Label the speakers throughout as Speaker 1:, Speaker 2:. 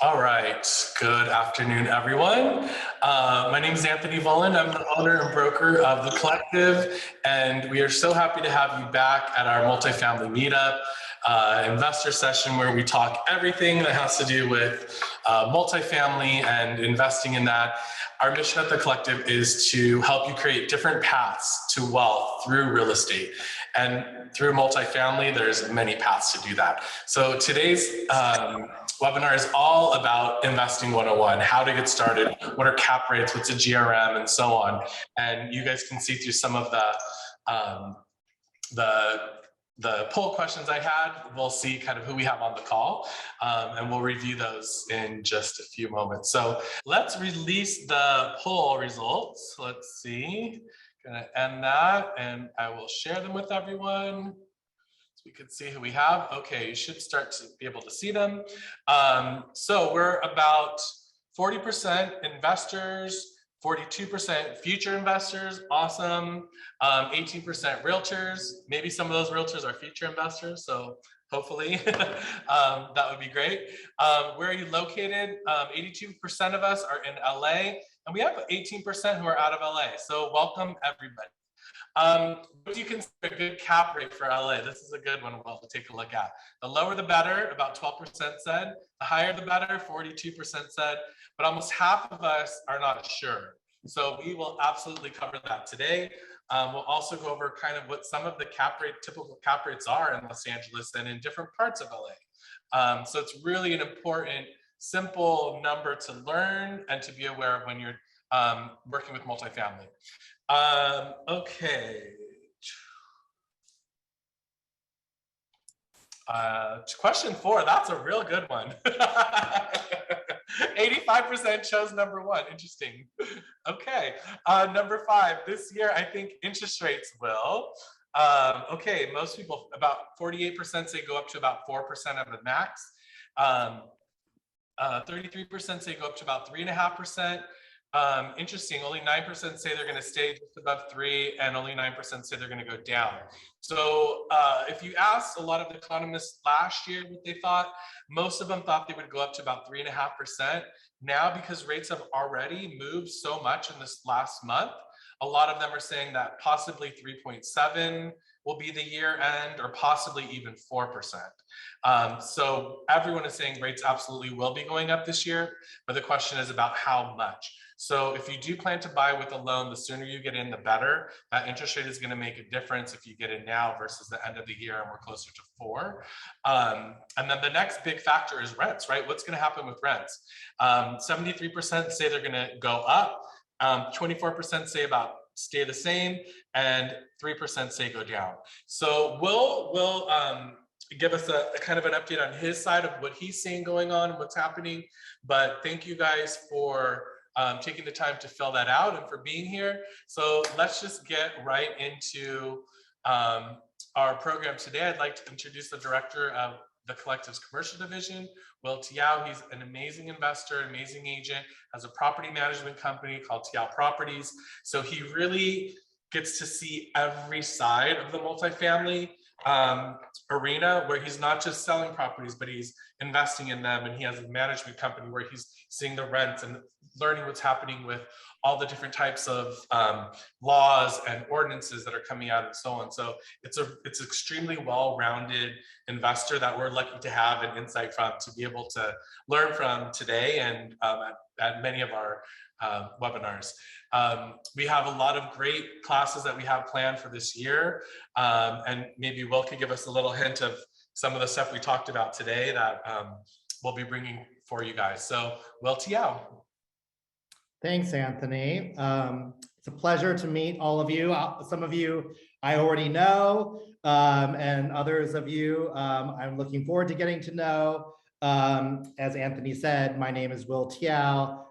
Speaker 1: All right, good afternoon, everyone. My name is Anthony Vulin. I'm the owner and broker of The Collective, and we are so happy to have you back at our multifamily meetup investor session where we talk everything that has to do with multifamily and investing in that. Our mission at The Collective is to help you create different paths to wealth through real estate. And through multifamily, there's many paths to do that. So today's webinar is all about investing 101, how to get started, what are cap rates, what's a GRM, and so on. And you guys can see through some of the poll questions I had. We'll see kind of who we have on the call, and we'll review those in just a few moments. So let's release the poll results. Let's see, gonna end that, and I will share them with everyone. We could see who we have. Okay, you should start to be able to see them. So we're about 40% investors, 42% future investors, awesome. 18% realtors. Maybe some of those realtors are future investors, so hopefully that would be great. Where are you located? 82% of us are in LA, and we have 18% who are out of LA, so welcome everybody. What do you consider a good cap rate for LA? This is a good one we'll take a look at. The lower the better, about 12% said. The higher the better, 42% said. But almost half of us are not sure. So we will absolutely cover that today. We'll also go over kind of what some of the typical cap rates are in Los Angeles and in different parts of LA. So it's really an important, simple number to learn and to be aware of when you're working with multifamily. Okay. Question 4, that's a real good one. 85% chose number 1, interesting. Okay, number 5, this year I think interest rates will. Okay, most people, about 48% say go up to about 4% of the max. 33% say go up to about 3.5%. Interesting, only 9% say they're going to stay just above 3, and only 9% say they're going to go down. So if you asked a lot of the economists last year what they thought, most of them thought they would go up to about 3.5%. Now, because rates have already moved so much in this last month, a lot of them are saying that possibly 3.7 will be the year end, or possibly even 4%. So everyone is saying rates absolutely will be going up this year, but the question is about how much. So if you do plan to buy with a loan, the sooner you get in, the better. That interest rate is going to make a difference if you get in now versus the end of the year, and we're closer to 4. And then the next big factor is rents, right? What's going to happen with rents? 73% say they're going to go up. 24% say about stay the same, and 3% say go down. So Will give us a kind of an update on his side of what he's seeing going on, what's happening. But thank you guys for taking the time to fill that out and for being here. So let's just get right into our program today. I'd like to introduce the director of the Collective's commercial division, Will Tiao. He's an amazing investor, amazing agent, has a property management company called Tiao Properties. So he really gets to see every side of the multifamily arena, where he's not just selling properties, but he's investing in them, and he has a management company where he's seeing the rents and learning what's happening with all the different types of laws and ordinances that are coming out and so on. So it's extremely well-rounded investor that we're lucky to have an insight from, to be able to learn from today and at many of our webinars. We have a lot of great classes that we have planned for this year, and maybe Will could give us a little hint of some of the stuff we talked about today that we'll be bringing for you guys. So Will Tiao.
Speaker 2: Thanks, Anthony. It's a pleasure to meet all of you. Some of you I already know, and others of you I'm looking forward to getting to know. As Anthony said, my name is Will Tiao.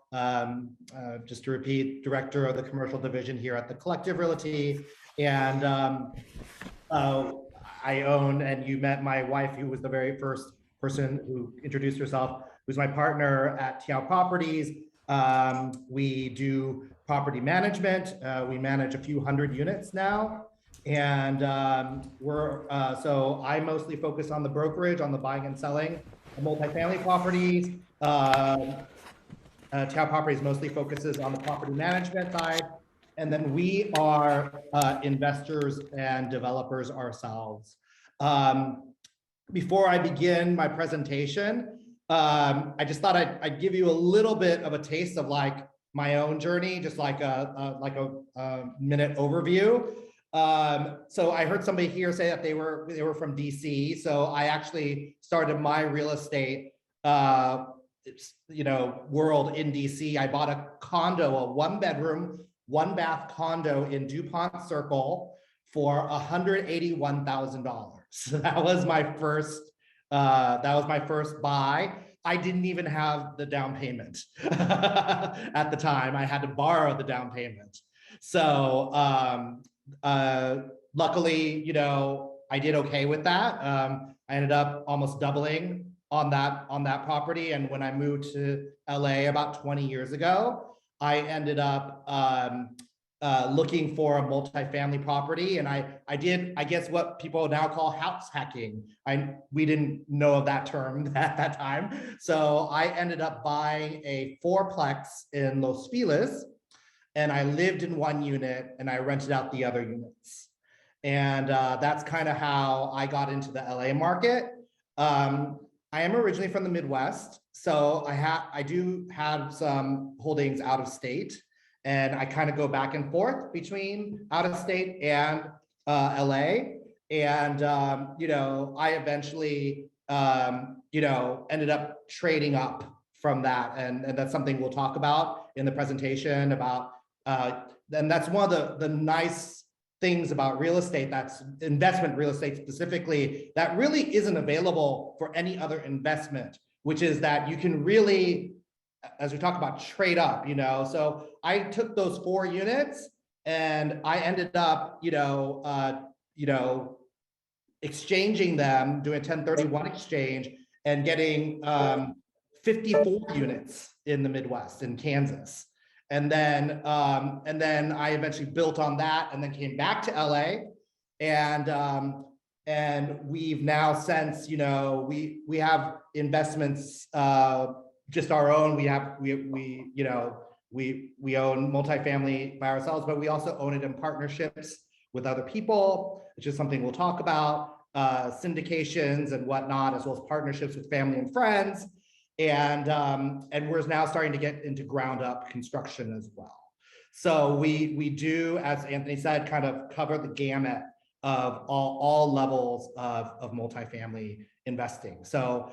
Speaker 2: Just to repeat, director of the commercial division here at the Collective Realty. And I own, and you met my wife, who was the very first person who introduced herself, who's my partner at Tiao Properties. We do property management. We manage a few hundred units now. And so I mostly focus on the brokerage, on the buying and selling multifamily properties. Tiao Properties mostly focuses on the property management side. And then we are investors and developers ourselves. Before I begin my presentation, I just thought I'd give you a little bit of a taste of like my own journey, just like a minute overview. So I heard somebody here say that they were from DC. So I actually started my real estate world in DC. I bought a condo, a 1-bedroom, 1-bath condo in DuPont Circle for $181,000. So that was my first buy. I didn't even have the down payment at the time. I had to borrow the down payment. So luckily, I did okay with that. I ended up almost doubling on that property. And when I moved to LA about 20 years ago, I ended up looking for a multifamily property. And I did, I guess, what people now call house hacking. We didn't know of that term at that time. So I ended up buying a 4-plex in Los Feliz, and I lived in one unit and I rented out the other units. And that's kind of how I got into the LA market. I am originally from the Midwest, so I do have some holdings out of state, and I kind of go back and forth between out of state and LA. And I eventually ended up trading up from that, and that's something we'll talk about in the presentation about. And that's one of the nice things about real estate, that's investment real estate specifically, that really isn't available for any other investment, which is that you can really, as we talk about, trade up, So I took those 4 units and I ended up, exchanging them, doing a 1031 exchange and getting 54 units in the Midwest, in Kansas. And then I eventually built on that and then came back to LA. And we've now since, we have investments, just our own. We own multifamily by ourselves, but we also own it in partnerships with other people, which is something we'll talk about, syndications and whatnot, as well as partnerships with family and friends. And we're now starting to get into ground up construction as well. So we do, as Anthony said, kind of cover the gamut of all levels of multifamily investing. So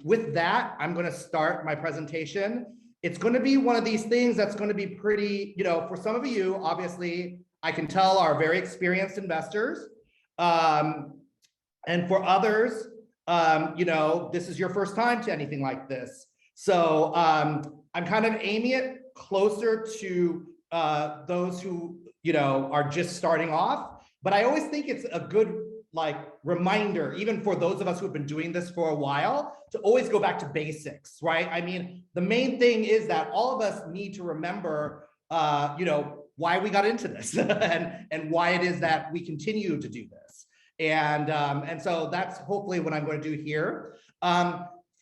Speaker 2: with that, I'm going to start my presentation. It's going to be one of these things that's going to be pretty, for some of you, obviously, I can tell are very experienced investors. And for others, this is your first time to anything like this. So I'm kind of aiming it closer to those who, are just starting off. But I always think it's a good reminder, even for those of us who have been doing this for a while, to always go back to basics, right? I mean, the main thing is that all of us need to remember, why we got into this and why it is that we continue to do this. And so that's hopefully what I'm going to do here.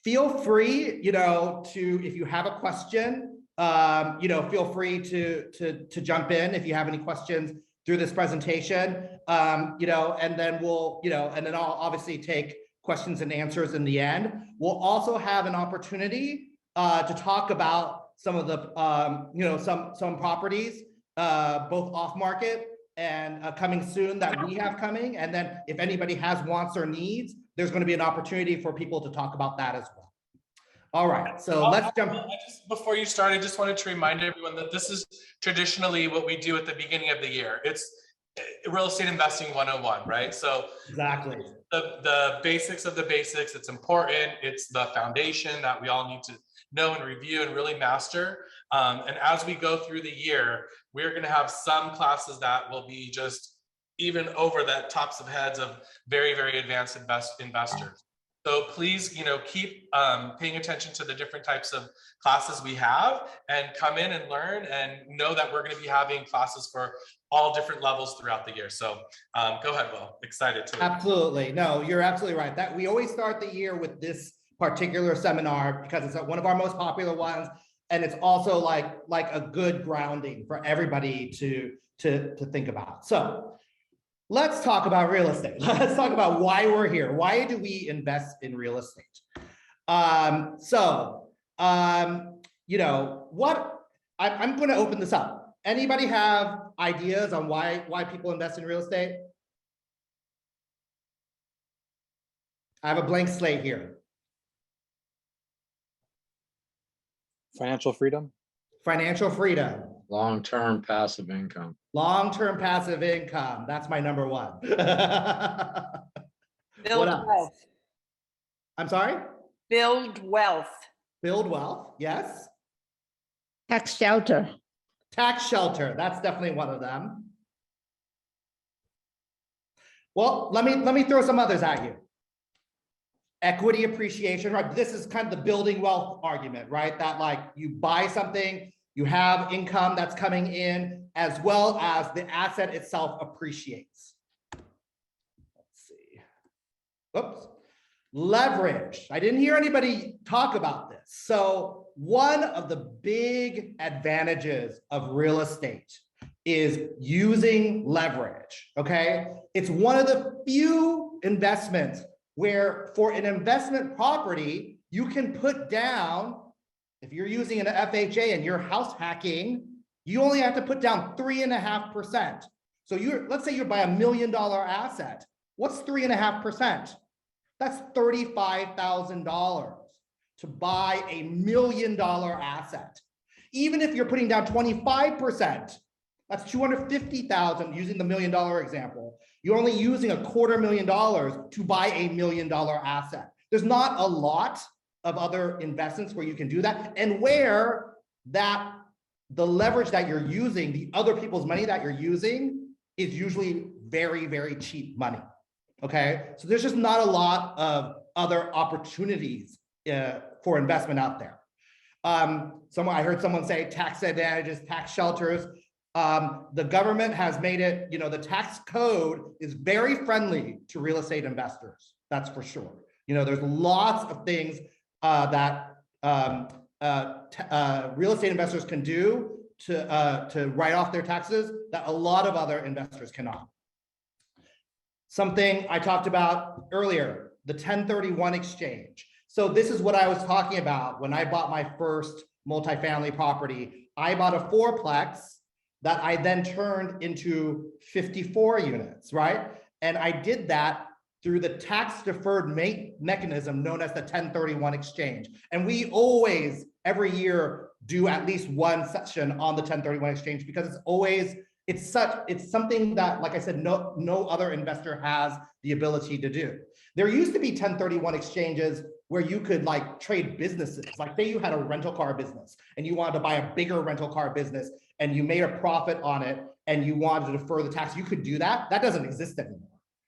Speaker 2: Feel free, to, if you have a question, feel free to jump in if you have any questions through this presentation, and then and then I'll obviously take questions and answers in the end. We'll also have an opportunity to talk about some of the, some properties, both off market and coming soon that we have coming. And then if anybody has wants or needs, there's going to be an opportunity for people to talk about that as well. All right, so let's jump.
Speaker 1: Before you start, I just wanted to remind everyone that this is traditionally what we do at the beginning of the year. It's real estate investing 101, right? So
Speaker 2: exactly
Speaker 1: the basics of the basics. It's important. It's the foundation that we all need to know and review and really master. And as we go through the year, we're going to have some classes that will be just even over the tops of heads of very, very advanced investors. So please, keep paying attention to the different types of classes we have and come in and learn and know that we're going to be having classes for all different levels throughout the year. So go ahead, Will. Excited to.
Speaker 2: Absolutely. No, you're absolutely right. That we always start the year with this particular seminar because it's one of our most popular ones. And it's also like a good grounding for everybody to think about. So let's talk about real estate. Let's talk about why we're here. Why do we invest in real estate? You know, I'm going to open this up. Anybody have ideas on why people invest in real estate? I have a blank slate here.
Speaker 3: Financial freedom.
Speaker 2: Financial freedom.
Speaker 4: Long-term passive income.
Speaker 2: Long-term passive income. That's my number one.
Speaker 5: Build
Speaker 2: What else?
Speaker 5: wealth.
Speaker 2: I'm sorry?
Speaker 5: Build wealth.
Speaker 2: Build wealth. Yes.
Speaker 6: Tax shelter.
Speaker 2: Tax shelter. That's definitely one of them. Well, let me throw some others at you. Equity appreciation, right? This is kind of the building wealth argument, right? That like you buy something, you have income that's coming in, as well as the asset itself appreciates. Let's see. Oops. Leverage. I didn't hear anybody talk about this. So one of the big advantages of real estate is using leverage, okay? It's one of the few investments where for an investment property, you can put down, if you're using an FHA and you're house hacking, you only have to put down 3.5%. So let's say you buy $1 million asset. What's 3.5%? That's $35,000 to buy $1 million asset. Even if you're putting down 25%, that's 250,000 using the $1 million example. You're only using $250,000 to buy $1 million asset. There's not a lot of other investments where you can do that, and where the leverage that you're using, the other people's money that you're using, is usually very, very cheap money. Okay, so there's just not a lot of other opportunities for investment out there. I heard someone say tax advantages, tax shelters. The government has made it, you know, the tax code is very friendly to real estate investors. That's for sure. You know, there's lots of things that real estate investors can do to write off their taxes that a lot of other investors cannot. Something I talked about earlier, the 1031 exchange. So this is what I was talking about when I bought my first multifamily property. I bought a fourplex that I then turned into 54 units, right? And I did that through the tax deferred mechanism known as the 1031 exchange. And we always, every year, do at least one session on the 1031 exchange because it's something that, like I said, no other investor has the ability to do. There used to be 1031 exchanges where you could like trade businesses. Like say you had a rental car business and you wanted to buy a bigger rental car business and you made a profit on it and you wanted to defer the tax, you could do that. That doesn't exist anymore.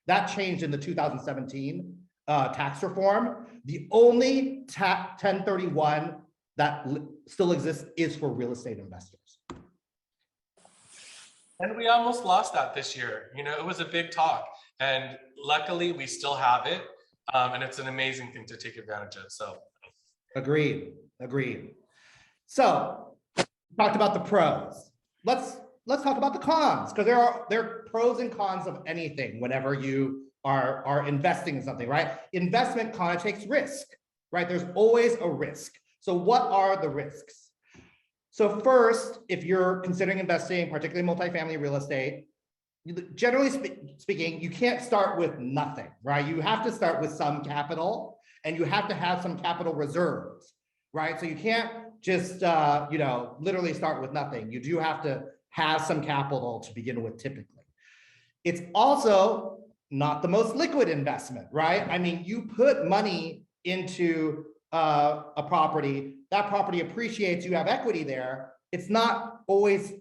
Speaker 2: That changed in the 2017 tax reform. The only 1031 that still exists is for real estate investors.
Speaker 1: And we almost lost that this year. You know, it was a big talk, and luckily we still have it. And it's an amazing thing to take advantage of. So, agreed.
Speaker 2: So, talked about the pros. Let's talk about the cons, because there are pros and cons of anything whenever you are investing in something, right? Investment connotates risk, right? There's always a risk. So, what are the risks? So first, if you're considering investing, particularly multifamily real estate, generally speaking, you can't start with nothing, right? You have to start with some capital and you have to have some capital reserves, right? So you can't just, literally start with nothing. You do have to have some capital to begin with typically. It's also not the most liquid investment, right? I mean, you put money into a property, that property appreciates, you have equity there. It's not always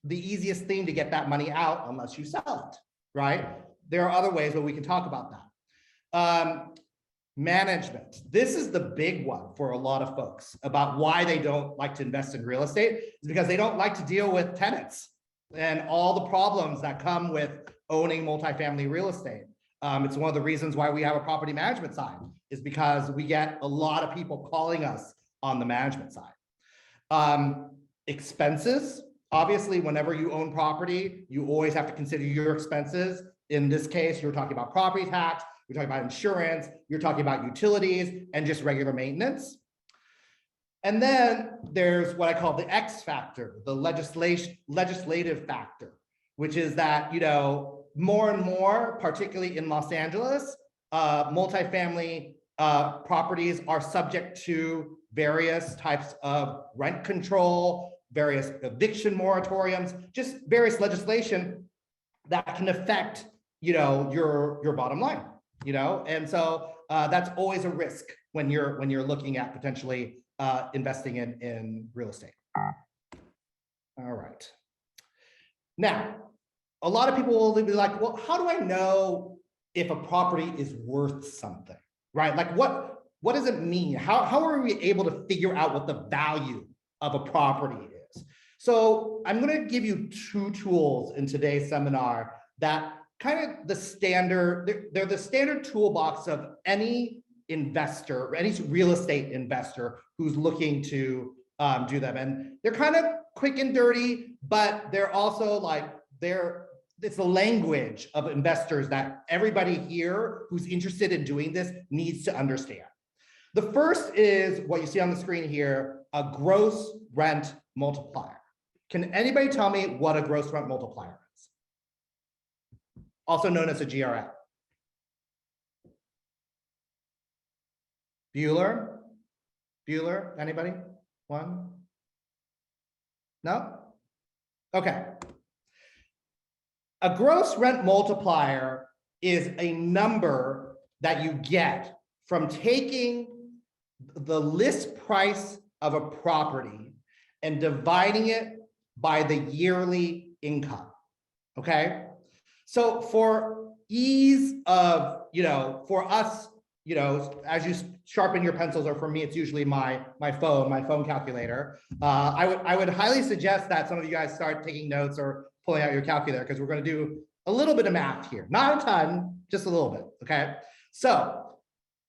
Speaker 2: the easiest thing to get that money out unless you sell it, right? There are other ways, but we can talk about that. Management. This is the big one for a lot of folks about why they don't like to invest in real estate, is because they don't like to deal with tenants and all the problems that come with owning multifamily real estate. It's one of the reasons why we have a property management side, is because we get a lot of people calling us on the management side. Expenses, obviously, whenever you own property, you always have to consider your expenses. In this case, you're talking about property tax, you're talking about insurance, you're talking about utilities and just regular maintenance. And then there's what I call the X factor, the legislative factor, which is that, more and more, particularly in Los Angeles, multifamily properties are subject to various types of rent control, various eviction moratoriums, just various legislation that can affect, your bottom line, and so that's always a risk when you're looking at potentially investing in real estate. All right. Now, a lot of people will be like, well, how do I know if a property is worth something, right? Like what does it mean? How are we able to figure out what the value of a property is? So I'm going to give you two tools in today's seminar that kind of they're the standard toolbox of any investor, any real estate investor who's looking to do them. And they're kind of quick and dirty, but they're also it's the language of investors that everybody here who's interested in doing this needs to understand. The first is what you see on the screen here, a gross rent multiplier. Can anybody tell me what a gross rent multiplier is? Also known as a GRM. Bueller, anybody? One? No? Okay. A gross rent multiplier is a number that you get from taking the list price of a property and dividing it by the yearly income, okay? So for ease of, for us, as you sharpen your pencils, or for me, it's usually my phone calculator. I would highly suggest that some of you guys start taking notes or pulling out your calculator, because we're going to do a little bit of math here. Not a ton, just a little bit, okay? So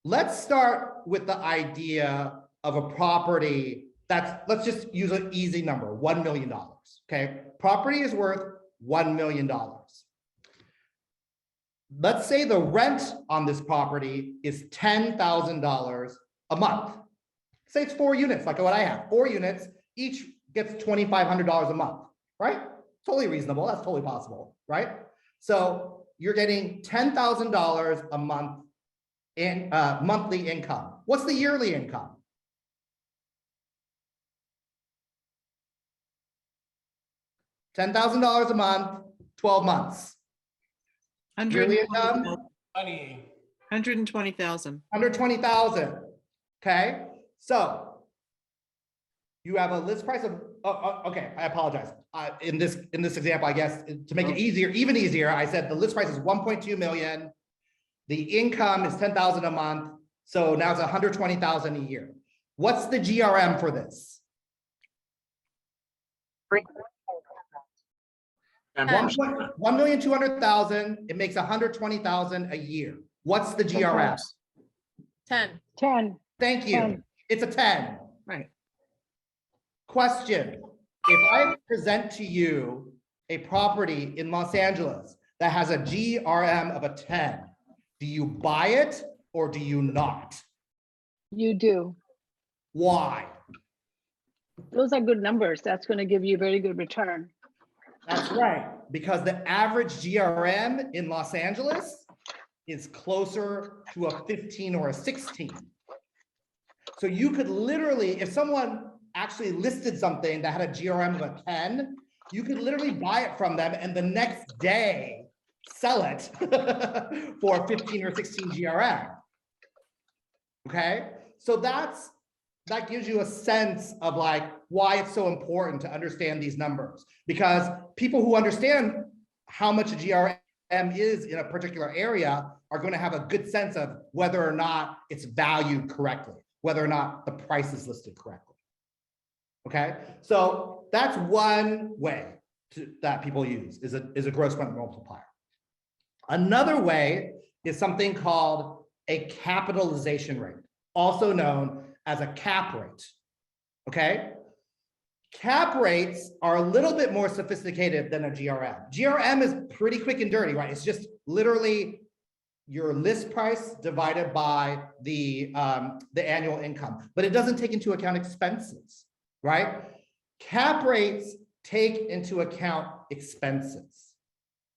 Speaker 2: let's start with the idea of a property let's just use an easy number, $1 million, okay? Property is worth $1 million. Let's say the rent on this property is $10,000 a month. Say it's 4 units, like what I have, 4 units, each gets $2,500 a month, right? Totally reasonable, that's totally possible, right? So you're getting $10,000 a month in monthly income. What's the yearly income? $10,000 a month, 12 months. Yearly income?
Speaker 1: Money.
Speaker 7: 120,000.
Speaker 2: 120,000. Okay, so you have a list price of. Okay, I apologize. In this example, I guess to make it easier, even easier, I said the list price is 1.2 million. The income is 10,000 a month. So now it's 120,000 a year. What's the GRM for this?
Speaker 4: And
Speaker 2: 1,200,000. It makes 120,000 a year. What's the GRM?
Speaker 5: 10.
Speaker 6: 10.
Speaker 2: Thank you.
Speaker 6: 10.
Speaker 2: It's a 10.
Speaker 7: Right.
Speaker 2: Question. If I present to you a property in Los Angeles that has a GRM of a 10, do you buy it or do you not?
Speaker 6: You do.
Speaker 2: Why?
Speaker 6: Those are good numbers. That's going to give you a very good return.
Speaker 2: That's right, because the average GRM in Los Angeles is closer to a 15 or a 16. So you could literally, if someone actually listed something that had a GRM of a 10, you could literally buy it from them and the next day sell it for 15 or 16 GRM. Okay, so that gives you a sense of like why it's so important to understand these numbers, because people who understand how much a GRM is in a particular area are going to have a good sense of whether or not it's valued correctly, whether or not the price is listed correctly. Okay, so that's one way that people use is a gross rent multiplier. Another way is something called a capitalization rate, also known as a cap rate. Okay? Cap rates are a little bit more sophisticated than a GRM. GRM is pretty quick and dirty, right? It's just literally your list price divided by the annual income, but it doesn't take into account expenses, right? Cap rates take into account expenses.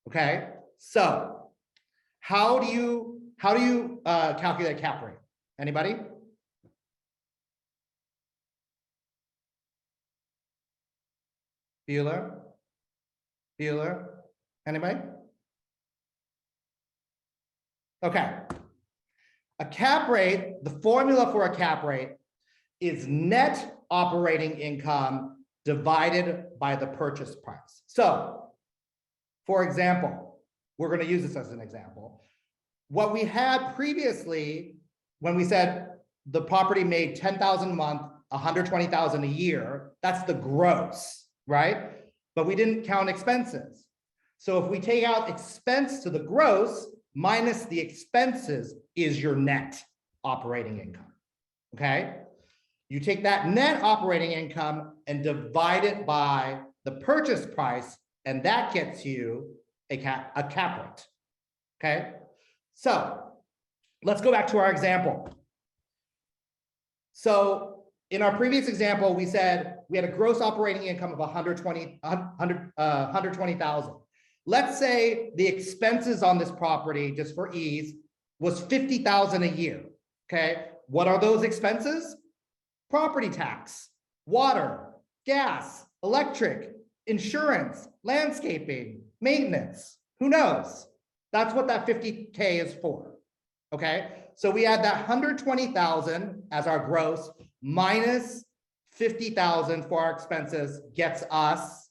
Speaker 2: Okay, so how do you calculate cap rate? Anybody? Bueller? Anybody? Okay. A cap rate, the formula for a cap rate is net operating income divided by the purchase price. So, for example, we're going to use this as an example. What we had previously, when we said the property made 10,000 a month, 120,000 a year, that's the gross, right? But we didn't count expenses. So if we take out expense to the gross minus the expenses is your net operating income, okay? You take that net operating income and divide it by the purchase price, and that gets you a cap rate, okay? So let's go back to our example. So in our previous example, we said we had a gross operating income of 120,000. Let's say the expenses on this property, just for ease, was 50,000 a year, okay? What are those expenses? Property tax, water, gas, electric, insurance, landscaping, maintenance, who knows? That's what that 50K is for, okay? So we add that 120,000 as our gross minus 50,000 for our expenses gets us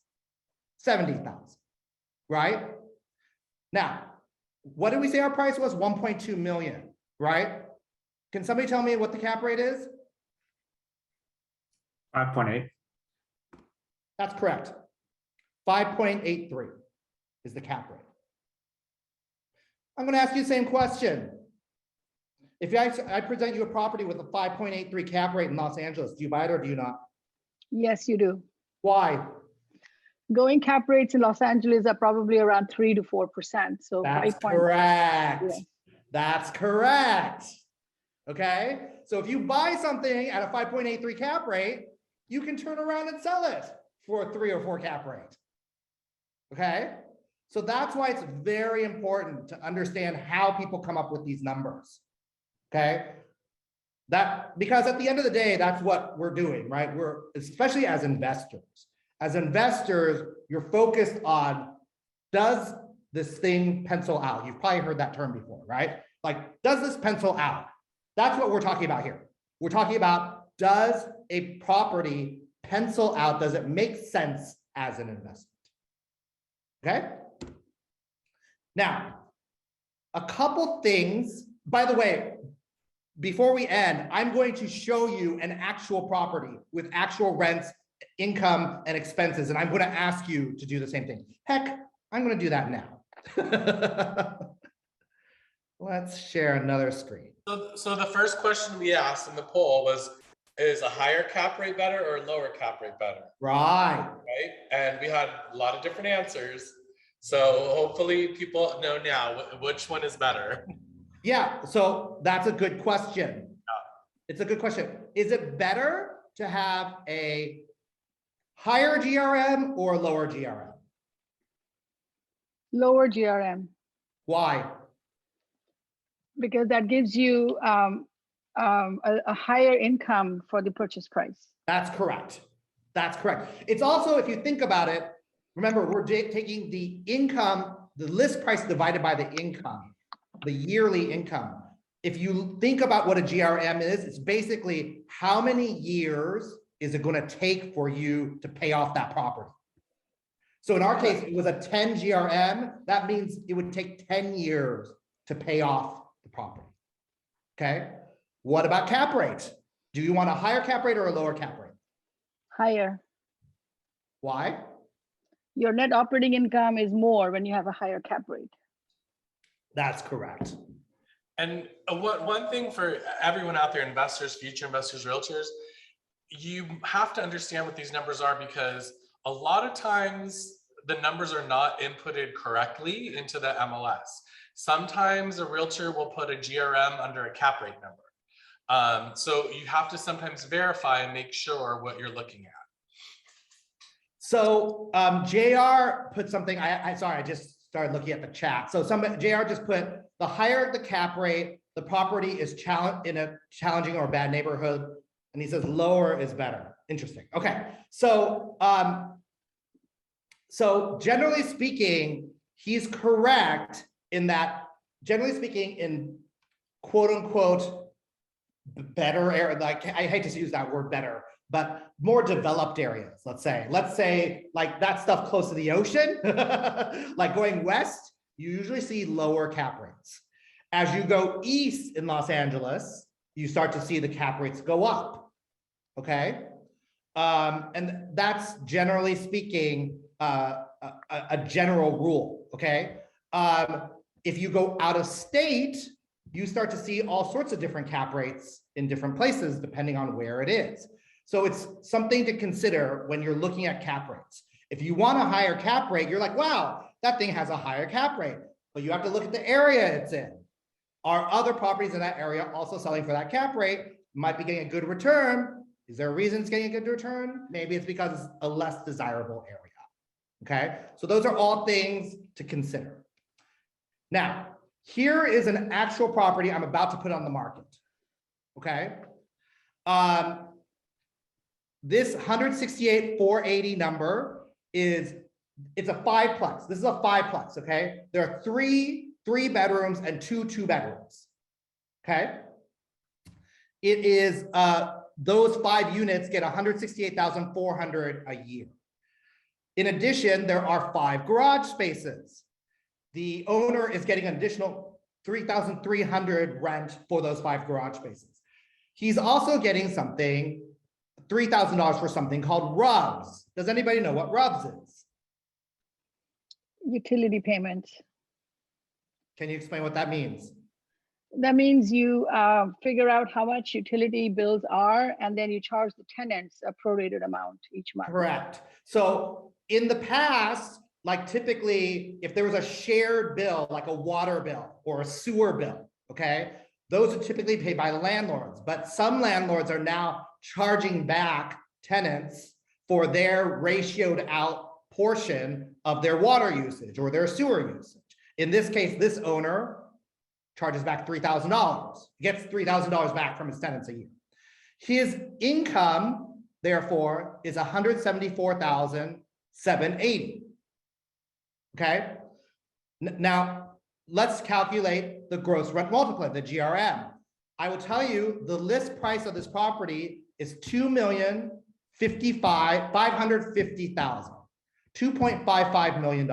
Speaker 2: 70,000, right? Now, what did we say our price was? 1.2 million, right? Can somebody tell me what the cap rate is?
Speaker 8: 5.8.
Speaker 2: That's correct. 5.83 is the cap rate. I'm going to ask you the same question. If I present you a property with a 5.83 cap rate in Los Angeles, do you buy it or do you not?
Speaker 6: Yes, you do.
Speaker 2: Why?
Speaker 6: Going cap rates in Los Angeles are probably around 3 to 4%. So
Speaker 2: That's
Speaker 6: 5.
Speaker 2: correct.
Speaker 6: Yeah.
Speaker 2: That's correct. Okay. So if you buy something at a 5.83 cap rate, you can turn around and sell it for a 3 or 4 cap rate. Okay. So that's why it's very important to understand how people come up with these numbers. Okay. Because at the end of the day, that's what we're doing, right? We're, especially as investors. As investors, you're focused on, does this thing pencil out? You've probably heard that term before, right? Like, does this pencil out? That's what we're talking about here. We're talking about, does a property pencil out? Does it make sense as an investment? Okay. Now, a couple things, by the way, before we end, I'm going to show you an actual property with actual rents, income, and expenses, and I'm going to ask you to do the same thing. Heck, I'm going to do that now. Let's share another screen.
Speaker 1: So the first question we asked in the poll was, is a higher cap rate better or a lower cap rate better?
Speaker 2: Right.
Speaker 1: Right? And we had a lot of different answers. So hopefully people know now which one is better.
Speaker 2: Yeah, so that's a good question. It's a good question. Is it better to have a higher GRM or lower GRM?
Speaker 6: Lower GRM,
Speaker 2: Why?
Speaker 6: because that gives you a higher income for the purchase price.
Speaker 2: That's correct. That's correct. It's also, if you think about it, remember, we're taking the income, the list price divided by the income, the yearly income. If you think about what a GRM is, it's basically how many years is it going to take for you to pay off that property? So in our case, it was a 10 GRM. That means it would take 10 years to pay off the property. Okay. What about cap rate? Do you want a higher cap rate or a lower cap rate?
Speaker 6: Higher.
Speaker 2: Why?
Speaker 6: Your net operating income is more when you have a higher cap rate.
Speaker 2: That's correct.
Speaker 1: And one thing for everyone out there, investors, future investors, realtors, you have to understand what these numbers are, because a lot of times the numbers are not inputted correctly into the MLS. Sometimes a realtor will put a GRM under a cap rate number. So you have to sometimes verify and make sure what you're looking at.
Speaker 2: So JR put something, sorry, I just started looking at the chat. So JR just put, the higher the cap rate, the property is in a challenging or bad neighborhood. And he says lower is better. Interesting. Okay. So, so generally speaking, he's correct in that, generally speaking, in quote unquote, better area, like I hate to use that word better, but more developed areas, let's say like that stuff close to the ocean, like going west, you usually see lower cap rates. As you go east in Los Angeles, you start to see the cap rates go up, okay? And that's generally speaking, a general rule, okay? If you go out of state, you start to see all sorts of different cap rates in different places, depending on where it is. So it's something to consider when you're looking at cap rates. If you want a higher cap rate, you're like, wow, that thing has a higher cap rate, but you have to look at the area it's in. Are other properties in that area also selling for that cap rate? Might be getting a good return. Is there a reason it's getting a good return? Maybe it's because it's a less desirable area. Okay, so those are all things to consider. Now, here is an actual property I'm about to put on the market. Okay. This 168,480 number it's a 5-plex. This is a 5-plex. Okay. There are three bedrooms and two bedrooms. Okay. It is those 5 units get 168,400 a year. In addition, there are 5 garage spaces. The owner is getting an additional 3,300 rent for those 5 garage spaces. He's also getting something, $3,000 for something called RUBS. Does anybody know what RUBS is?
Speaker 6: Utility payments.
Speaker 2: Can you explain what that means?
Speaker 6: That means you figure out how much utility bills are, and then you charge the tenants a prorated amount each month.
Speaker 2: Correct. So in the past, like typically, if there was a shared bill, like a water bill or a sewer bill, okay, those are typically paid by landlords, but some landlords are now charging back tenants for their ratioed out portion of their water usage or their sewer usage. In this case, this owner charges back $3,000, gets $3,000 back from his tenants a year. His income, therefore, is $174,780. Okay. Now let's calculate the gross rent multiplier, the GRM. I will tell you the list price of this property is $2,550,000, $2.55 million.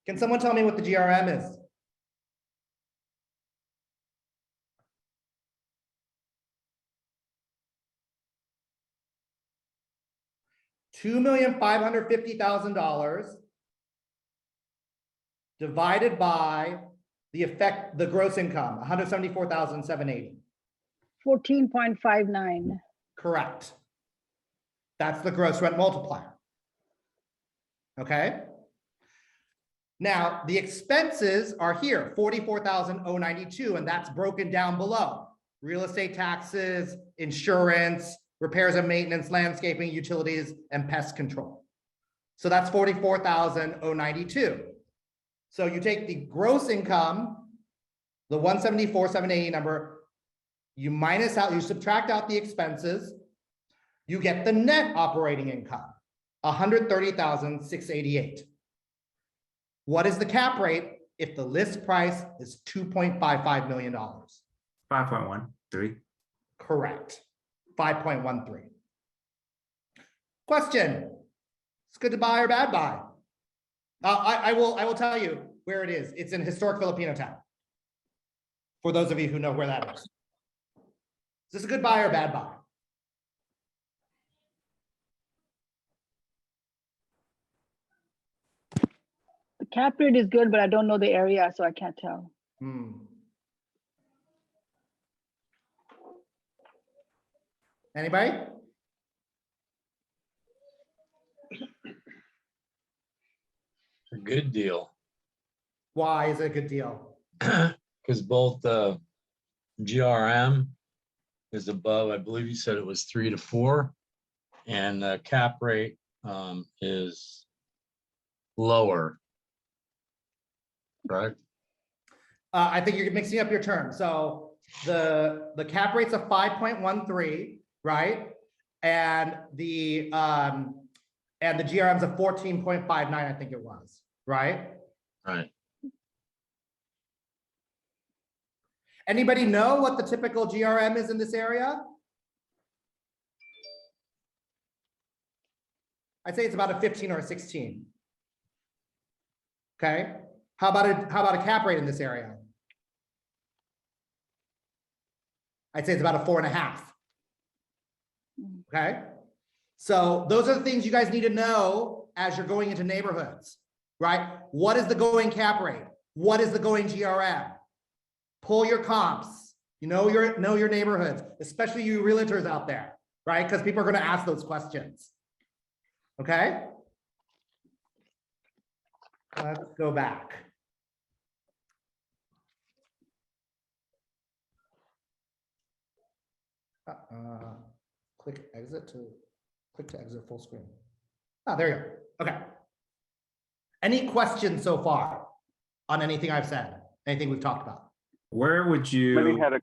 Speaker 2: Can someone tell me what the GRM is? $2,550,000 divided by the gross income, 174,780.
Speaker 6: 14.59.
Speaker 2: Correct. That's the gross rent multiplier. Okay. Now the expenses are here, 44,092, and that's broken down below. Real estate taxes, insurance, repairs and maintenance, landscaping, utilities, and pest control. So that's 44,092. So you take the gross income, the 174,780 number, you minus out, you subtract out the expenses, you get the net operating income, 130,688. What is the cap rate if the list price is $2.55 million?
Speaker 8: 5.13.
Speaker 2: Correct. 5.13. Question. It's good to buy or bad buy? I will tell you where it is. It's in historic Filipino town. For those of you who know where that is. Is this a good buy or bad buy?
Speaker 6: The cap rate is good, but I don't know the area, so I can't tell.
Speaker 2: Hmm. Anybody?
Speaker 4: A good deal.
Speaker 2: Why is it a good deal?
Speaker 4: Because both the GRM is above, I believe you said it was 3 to 4. And the cap rate is lower. Correct?
Speaker 2: I think you're mixing up your terms. So the cap rate's a 5.13, right? And the GRM's a 14.59, I think it was, right?
Speaker 4: Right.
Speaker 2: Anybody know what the typical GRM is in this area? I'd say it's about a 15 or a 16. Okay. How about a cap rate in this area? I'd say it's about a 4.5. Okay. So those are the things you guys need to know as you're going into neighborhoods, right? What is the going cap rate? What is the going GRM? Pull your comps. You know your neighborhoods, especially you realtors out there, right? Because people are going to ask those questions. Okay. Let's go back. Click to exit full screen. Oh, there you go. Okay. Any questions so far on anything I've said? Anything we've talked about?
Speaker 8: Where would
Speaker 9: Maybe
Speaker 8: you,
Speaker 9: had a,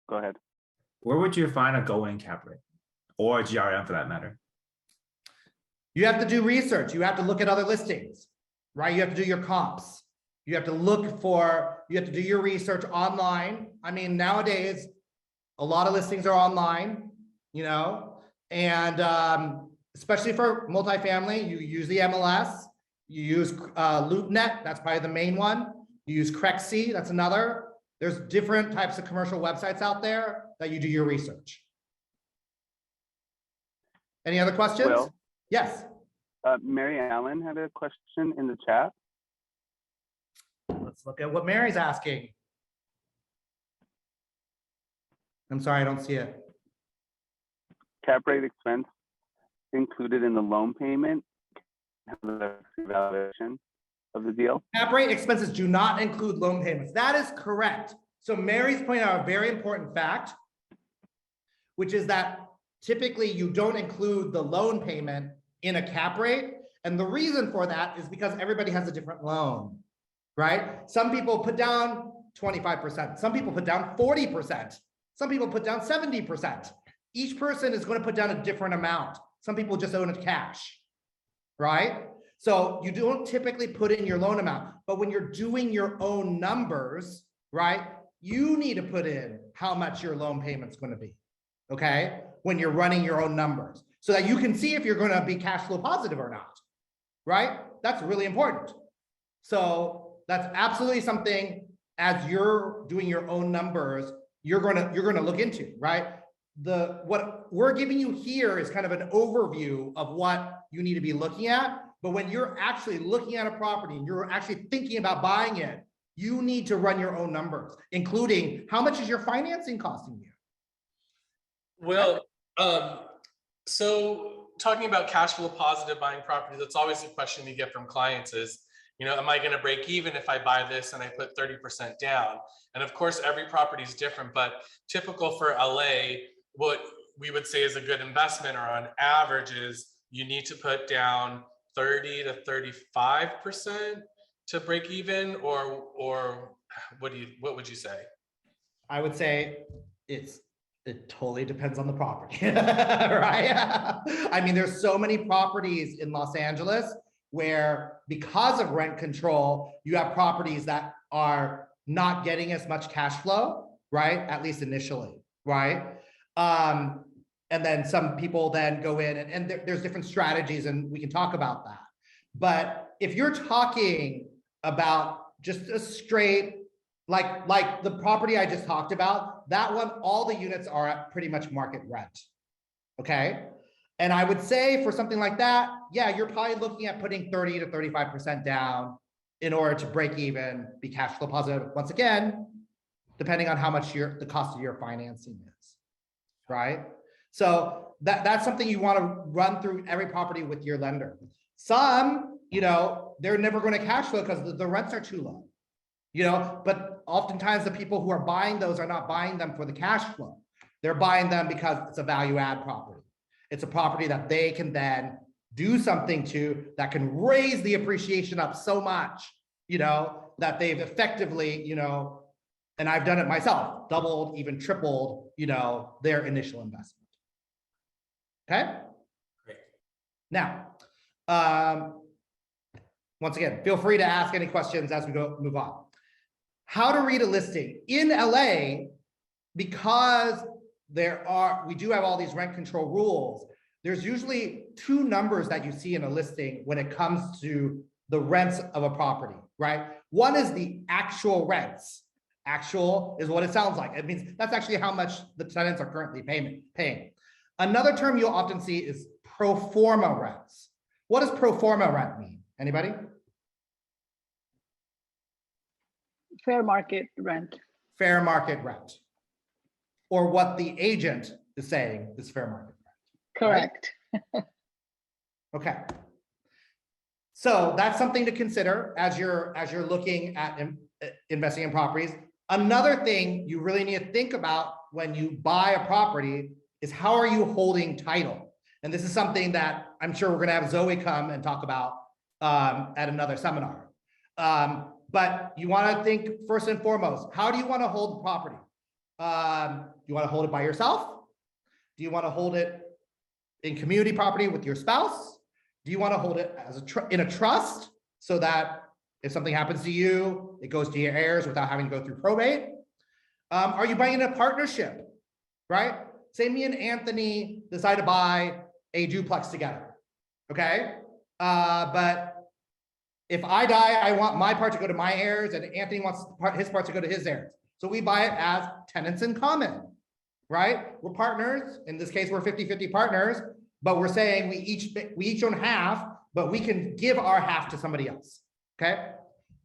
Speaker 9: go ahead.
Speaker 8: where would you find a going cap rate or a GRM for that matter?
Speaker 2: You have to do research. You have to look at other listings, right? You have to do your comps. You have to you have to do your research online. I mean, nowadays, a lot of listings are online, you know, and especially for multifamily, you use the MLS, you use LoopNet, that's probably the main one. You use Crexy, that's another. There's different types of commercial websites out there that you do your research. Any other questions?
Speaker 9: Will?
Speaker 2: Yes.
Speaker 9: Mary Allen had a question in the chat.
Speaker 2: Let's look at what Mary's asking. I'm sorry, I don't see it.
Speaker 9: Cap rate expense included in the loan payment. Have the evaluation of the deal.
Speaker 2: Cap rate expenses do not include loan payments. That is correct. So Mary's pointing out a very important fact, which is that typically you don't include the loan payment in a cap rate. And the reason for that is because everybody has a different loan, right? Some people put down 25%. Some people put down 40%. Some people put down 70%. Each person is going to put down a different amount. Some people just own it cash, right? So you don't typically put in your loan amount, but when you're doing your own numbers, right, you need to put in how much your loan payment's going to be, okay? When you're running your own numbers so that you can see if you're going to be cash flow positive or not, right? That's really important. So that's absolutely something as you're doing your own numbers, you're going to look into, right? What we're giving you here is kind of an overview of what you need to be looking at. But when you're actually looking at a property and you're actually thinking about buying it, you need to run your own numbers, including how much is your financing costing you?
Speaker 1: Well, so talking about cash flow positive buying property, that's always a question you get from clients is, you know, am I going to break even if I buy this and I put 30% down? And of course, every property is different, but typical for LA, what we would say is a good investment or on average is you need to put down 30 to 35% to break even, or what would you say?
Speaker 2: I would say it totally depends on the property, right? I mean, there's so many properties in Los Angeles where because of rent control, you have properties that are not getting as much cash flow, right? At least initially, right? And then some people then go in and there's different strategies and we can talk about that. But if you're talking about just a straight, like the property I just talked about, that one, all the units are at pretty much market rent, okay? And I would say for something like that, yeah, you're probably looking at putting 30 to 35% down in order to break even, be cash flow positive. Once again, depending on how much the cost of your financing is, right? So that's something you want to run through every property with your lender. Some, they're never going to cash flow because the rents are too low, but oftentimes the people who are buying those are not buying them for the cash flow. They're buying them because it's a value add property. It's a property that they can then do something to that can raise the appreciation up so much, that they've effectively, and I've done it myself, doubled, even tripled, their initial investment. Okay.
Speaker 1: Great.
Speaker 2: Now, once again, feel free to ask any questions as we move on. How to read a listing in LA, because we do have all these rent control rules. There's usually two numbers that you see in a listing when it comes to the rents of a property, right? One is the actual rents. Actual is what it sounds like. It means that's actually how much the tenants are currently paying. Another term you'll often see is pro forma rents. What does pro forma rent mean? Anybody?
Speaker 6: Fair market rent.
Speaker 2: Fair market rent. Or what the agent is saying is fair market rent.
Speaker 6: Correct.
Speaker 2: Right? Okay. So that's something to consider as you're looking at investing in properties. Another thing you really need to think about when you buy a property is how are you holding title? And this is something that I'm sure we're going to have Zoe come and talk about at another seminar. But you want to think first and foremost, how do you want to hold the property? Do you want to hold it by yourself? Do you want to hold it in community property with your spouse? Do you want to hold it as in a trust so that if something happens to you, it goes to your heirs without having to go through probate? Are you buying in a partnership, right? Say me and Anthony decide to buy a duplex together, okay? But if I die, I want my part to go to my heirs and Anthony wants his part to go to his heirs. So we buy it as tenants in common, right? We're partners. In this case, we're 50-50 partners, but we're saying we each own half, but we can give our half to somebody else, okay?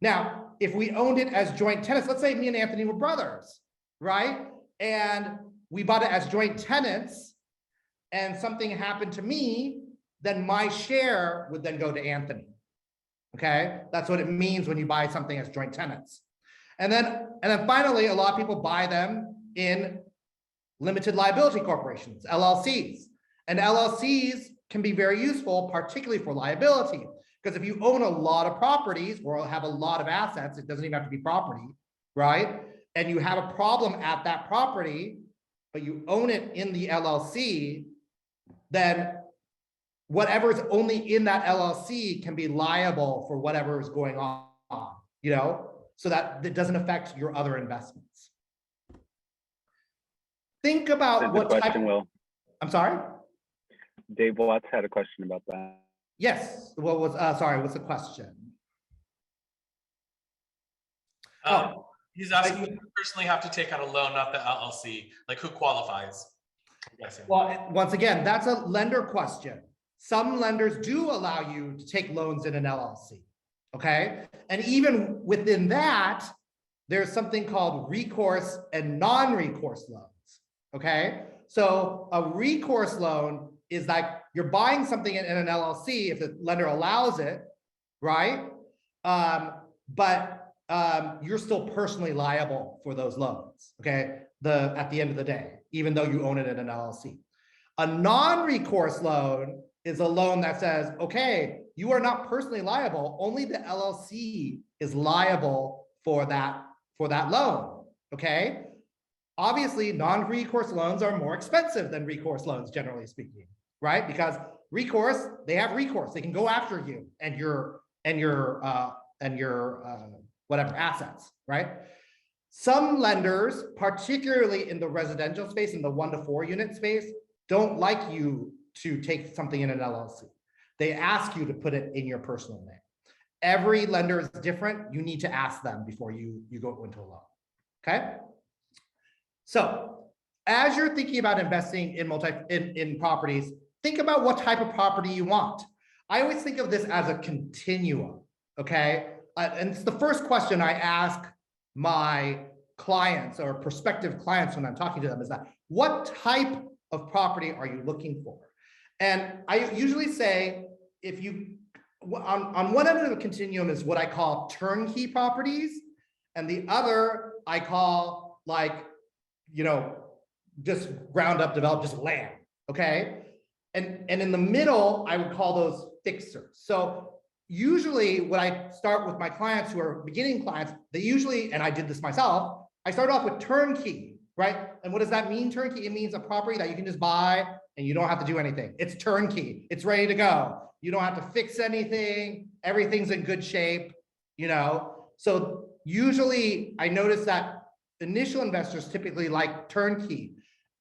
Speaker 2: Now, if we owned it as joint tenants, let's say me and Anthony were brothers, right? And we bought it as joint tenants and something happened to me, then my share would then go to Anthony. Okay, that's what it means when you buy something as joint tenants. And then finally, a lot of people buy them in limited liability corporations, LLCs. And LLCs can be very useful, particularly for liability. Because if you own a lot of properties or have a lot of assets, it doesn't even have to be property, right? And you have a problem at that property, but you own it in the LLC, then whatever's only in that LLC can be liable for whatever is going on, so that it doesn't affect your other investments. Think about what type of,
Speaker 9: Will.
Speaker 2: I'm sorry?
Speaker 9: Dave Watts had a question about that.
Speaker 2: Yes, what was, sorry, what's the question?
Speaker 1: He's asking if you personally have to take out a loan, not the LLC, like who qualifies? I'm guessing.
Speaker 2: Well, once again, that's a lender question. Some lenders do allow you to take loans in an LLC, okay? And even within that, there's something called recourse and non-recourse loans, okay? So a recourse loan is like you're buying something in an LLC if the lender allows it, right? But you're still personally liable for those loans, okay? At the end of the day, even though you own it in an LLC. A non-recourse loan is a loan that says, okay, you are not personally liable, only the LLC is liable for that loan, okay? Obviously, non-recourse loans are more expensive than recourse loans, generally speaking, right? Because recourse, they have recourse, they can go after you and your whatever assets, right? Some lenders, particularly in the residential space, in the 1 to 4 unit space, don't like you to take something in an LLC. They ask you to put it in your personal name. Every lender is different. You need to ask them before you go into a loan, okay? So as you're thinking about investing in properties, think about what type of property you want. I always think of this as a continuum, okay? and it's the first question I ask my clients or prospective clients when I'm talking to them is that, what type of property are you looking for? And I usually say, if you, on one end of the continuum is what I call turnkey properties, and the other I call like, you know, just ground up developed, just land, okay? And in the middle, I would call those fixers. So usually when I start with my clients who are beginning clients, they usually, and I did this myself, I start off with turnkey, right? And what does that mean, turnkey? It means a property that you can just buy and you don't have to do anything. It's turnkey, it's ready to go. You don't have to fix anything, everything's in good shape, you know? So usually I notice that initial investors typically like turnkey.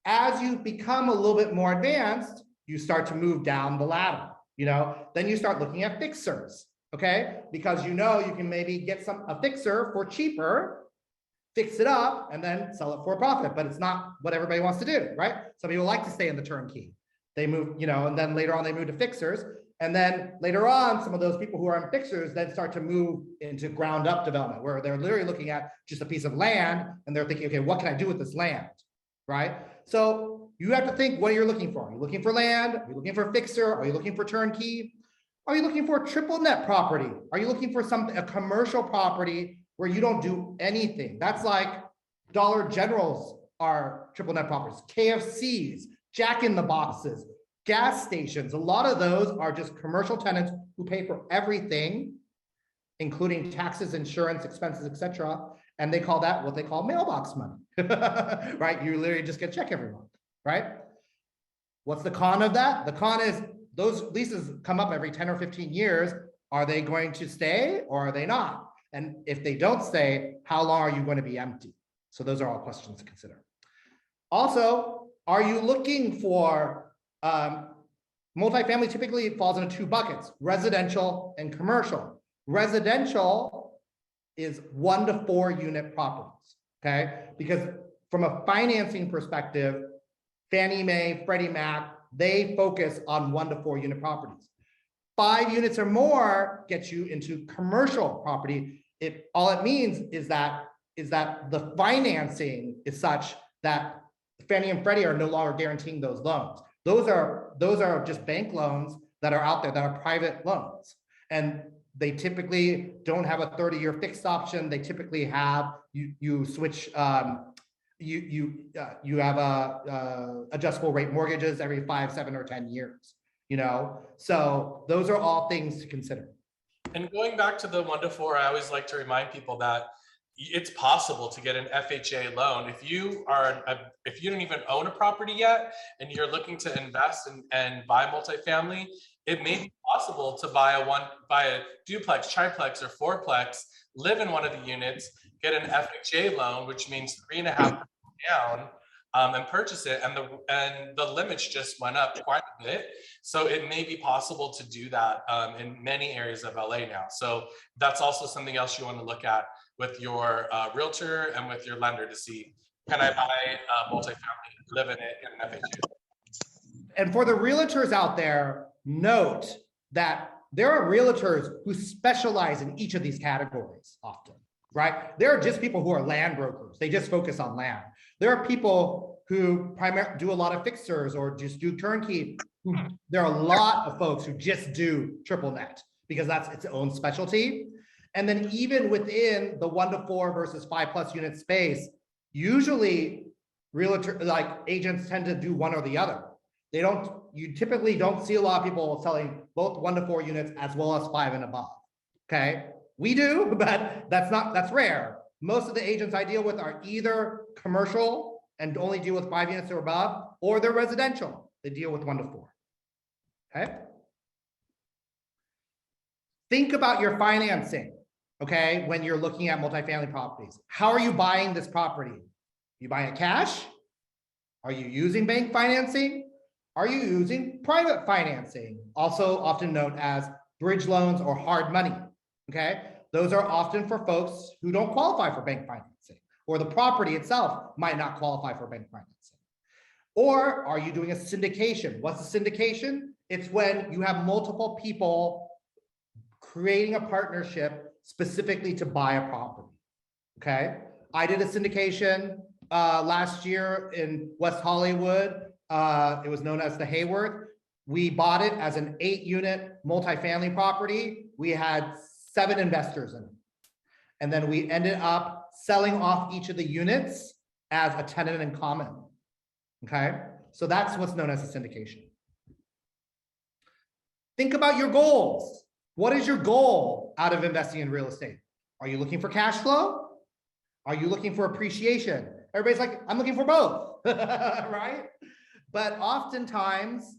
Speaker 2: As you become a little bit more advanced, you start to move down the ladder, you know? Then you start looking at fixers, okay? Because you know you can maybe get a fixer for cheaper, fix it up, and then sell it for a profit, but it's not what everybody wants to do, right? Some people like to stay in the turnkey. They move, you know, and then later on they move to fixers. And then later on, some of those people who are in fixers then start to move into ground up development, where they're literally looking at just a piece of land and they're thinking, okay, what can I do with this land, right? So you have to think what you're looking for. Are you looking for land? Are you looking for a fixer? Are you looking for turnkey? Are you looking for triple net property? Are you looking for a commercial property where you don't do anything? That's like Dollar Generals are triple net properties, KFCs, Jack in the Boxes, gas stations. A lot of those are just commercial tenants who pay for everything, including taxes, insurance, expenses, etc. And they call that what they call mailbox money, right? You literally just get a check every month, right? What's the con of that? The con is those leases come up every 10 or 15 years. Are they going to stay or are they not? And if they don't stay, how long are you going to be empty? So those are all questions to consider. Also, are you looking for multifamily? Typically it falls into two buckets, residential and commercial. Residential is 1 to 4 unit properties, okay? Because from a financing perspective, Fannie Mae, Freddie Mac, they focus on 1 to 4 unit properties. 5 units or more gets you into commercial property. All it means is that the financing is such that Fannie and Freddie are no longer guaranteeing those loans. Those are just bank loans that are out there that are private loans. And they typically don't have a 30-year fixed option. They typically have, you switch, you have adjustable rate mortgages every 5, 7, or 10 years, you know? So those are all things to consider.
Speaker 1: And going back to the 1 to 4, I always like to remind people that it's possible to get an FHA loan if you don't even own a property yet and you're looking to invest and buy multifamily. It may be possible to buy a duplex, triplex, or fourplex, live in one of the units, get an FHA loan, which means 3.5% down, and purchase it. And the limits just went up quite a bit. So it may be possible to do that in many areas of LA now. So that's also something else you want to look at with your realtor and with your lender to see, can I buy a multifamily, live in it in an FHA?
Speaker 2: And for the realtors out there, note that there are realtors who specialize in each of these categories often, right? There are just people who are land brokers. They just focus on land. There are people who do a lot of fixers or just do turnkey. There are a lot of folks who just do triple net because that's its own specialty. And then even within the 1 to 4 versus 5+ unit space, usually agents tend to do one or the other. You typically don't see a lot of people selling both 1 to 4 units as well as 5 and above. Okay, we do, but that's rare. Most of the agents I deal with are either commercial and only deal with 5 units or above, or they're residential. They deal with 1 to 4. Okay. Think about your financing, okay, when you're looking at multifamily properties. How are you buying this property? You buying it cash? Are you using bank financing? Are you using private financing, also often known as bridge loans or hard money? Okay, those are often for folks who don't qualify for bank financing, or the property itself might not qualify for bank financing. Or are you doing a syndication? What's a syndication? It's when you have multiple people creating a partnership specifically to buy a property. Okay, I did a syndication last year in West Hollywood. It was known as the Hayworth. We bought it as an 8-unit multifamily property. We had 7 investors in it. And then we ended up selling off each of the units as a tenant in common. Okay, so that's what's known as a syndication. Think about your goals. What is your goal out of investing in real estate? Are you looking for cash flow? Are you looking for appreciation? Everybody's like, I'm looking for both, right? But oftentimes,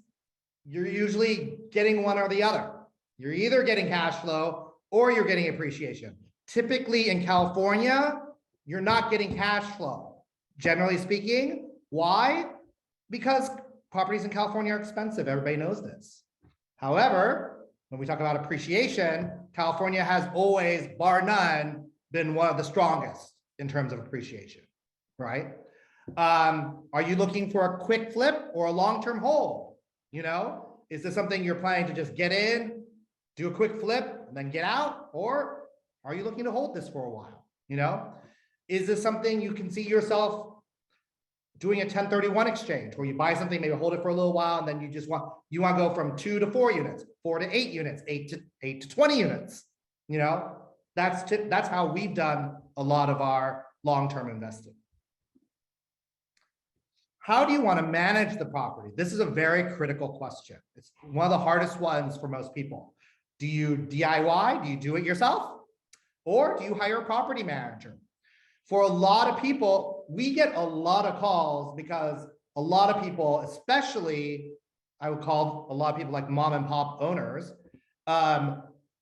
Speaker 2: you're usually getting one or the other. You're either getting cash flow or you're getting appreciation. Typically in California, you're not getting cash flow. Generally speaking, why? Because properties in California are expensive. Everybody knows this. However, when we talk about appreciation, California has always, bar none, been one of the strongest in terms of appreciation, right? Are you looking for a quick flip or a long-term hold? You know, is this something you're planning to just get in, do a quick flip, and then get out? Or are you looking to hold this for a while? You know, is this something you can see yourself doing a 1031 exchange where you buy something, maybe hold it for a little while, and then you want to go from 2 to 4 units, 4 to 8 units, 8 to 20 units. You know, that's how we've done a lot of our long-term investing. How do you want to manage the property? This is a very critical question. It's one of the hardest ones for most people. Do you DIY? Do you do it yourself? Or do you hire a property manager? For a lot of people, we get a lot of calls because a lot of people, especially I would call a lot of people like mom and pop owners,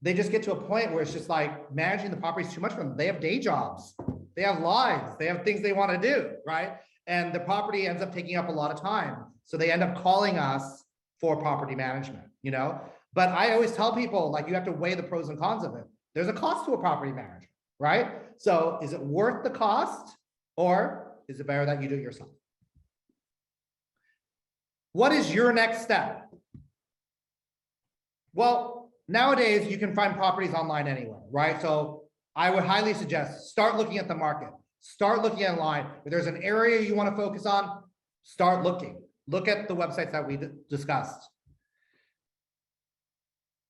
Speaker 2: they just get to a point where it's just like managing the property is too much for them. They have day jobs, they have lives, they have things they want to do, right? And the property ends up taking up a lot of time. So they end up calling us for property management, you know? But I always tell people, like, you have to weigh the pros and cons of it. There's a cost to a property manager, right? So is it worth the cost, or is it better that you do it yourself? What is your next step? Well, nowadays you can find properties online anywhere, right? So I would highly suggest start looking at the market. Start looking online. If there's an area you want to focus on, start looking. Look at the websites that we discussed.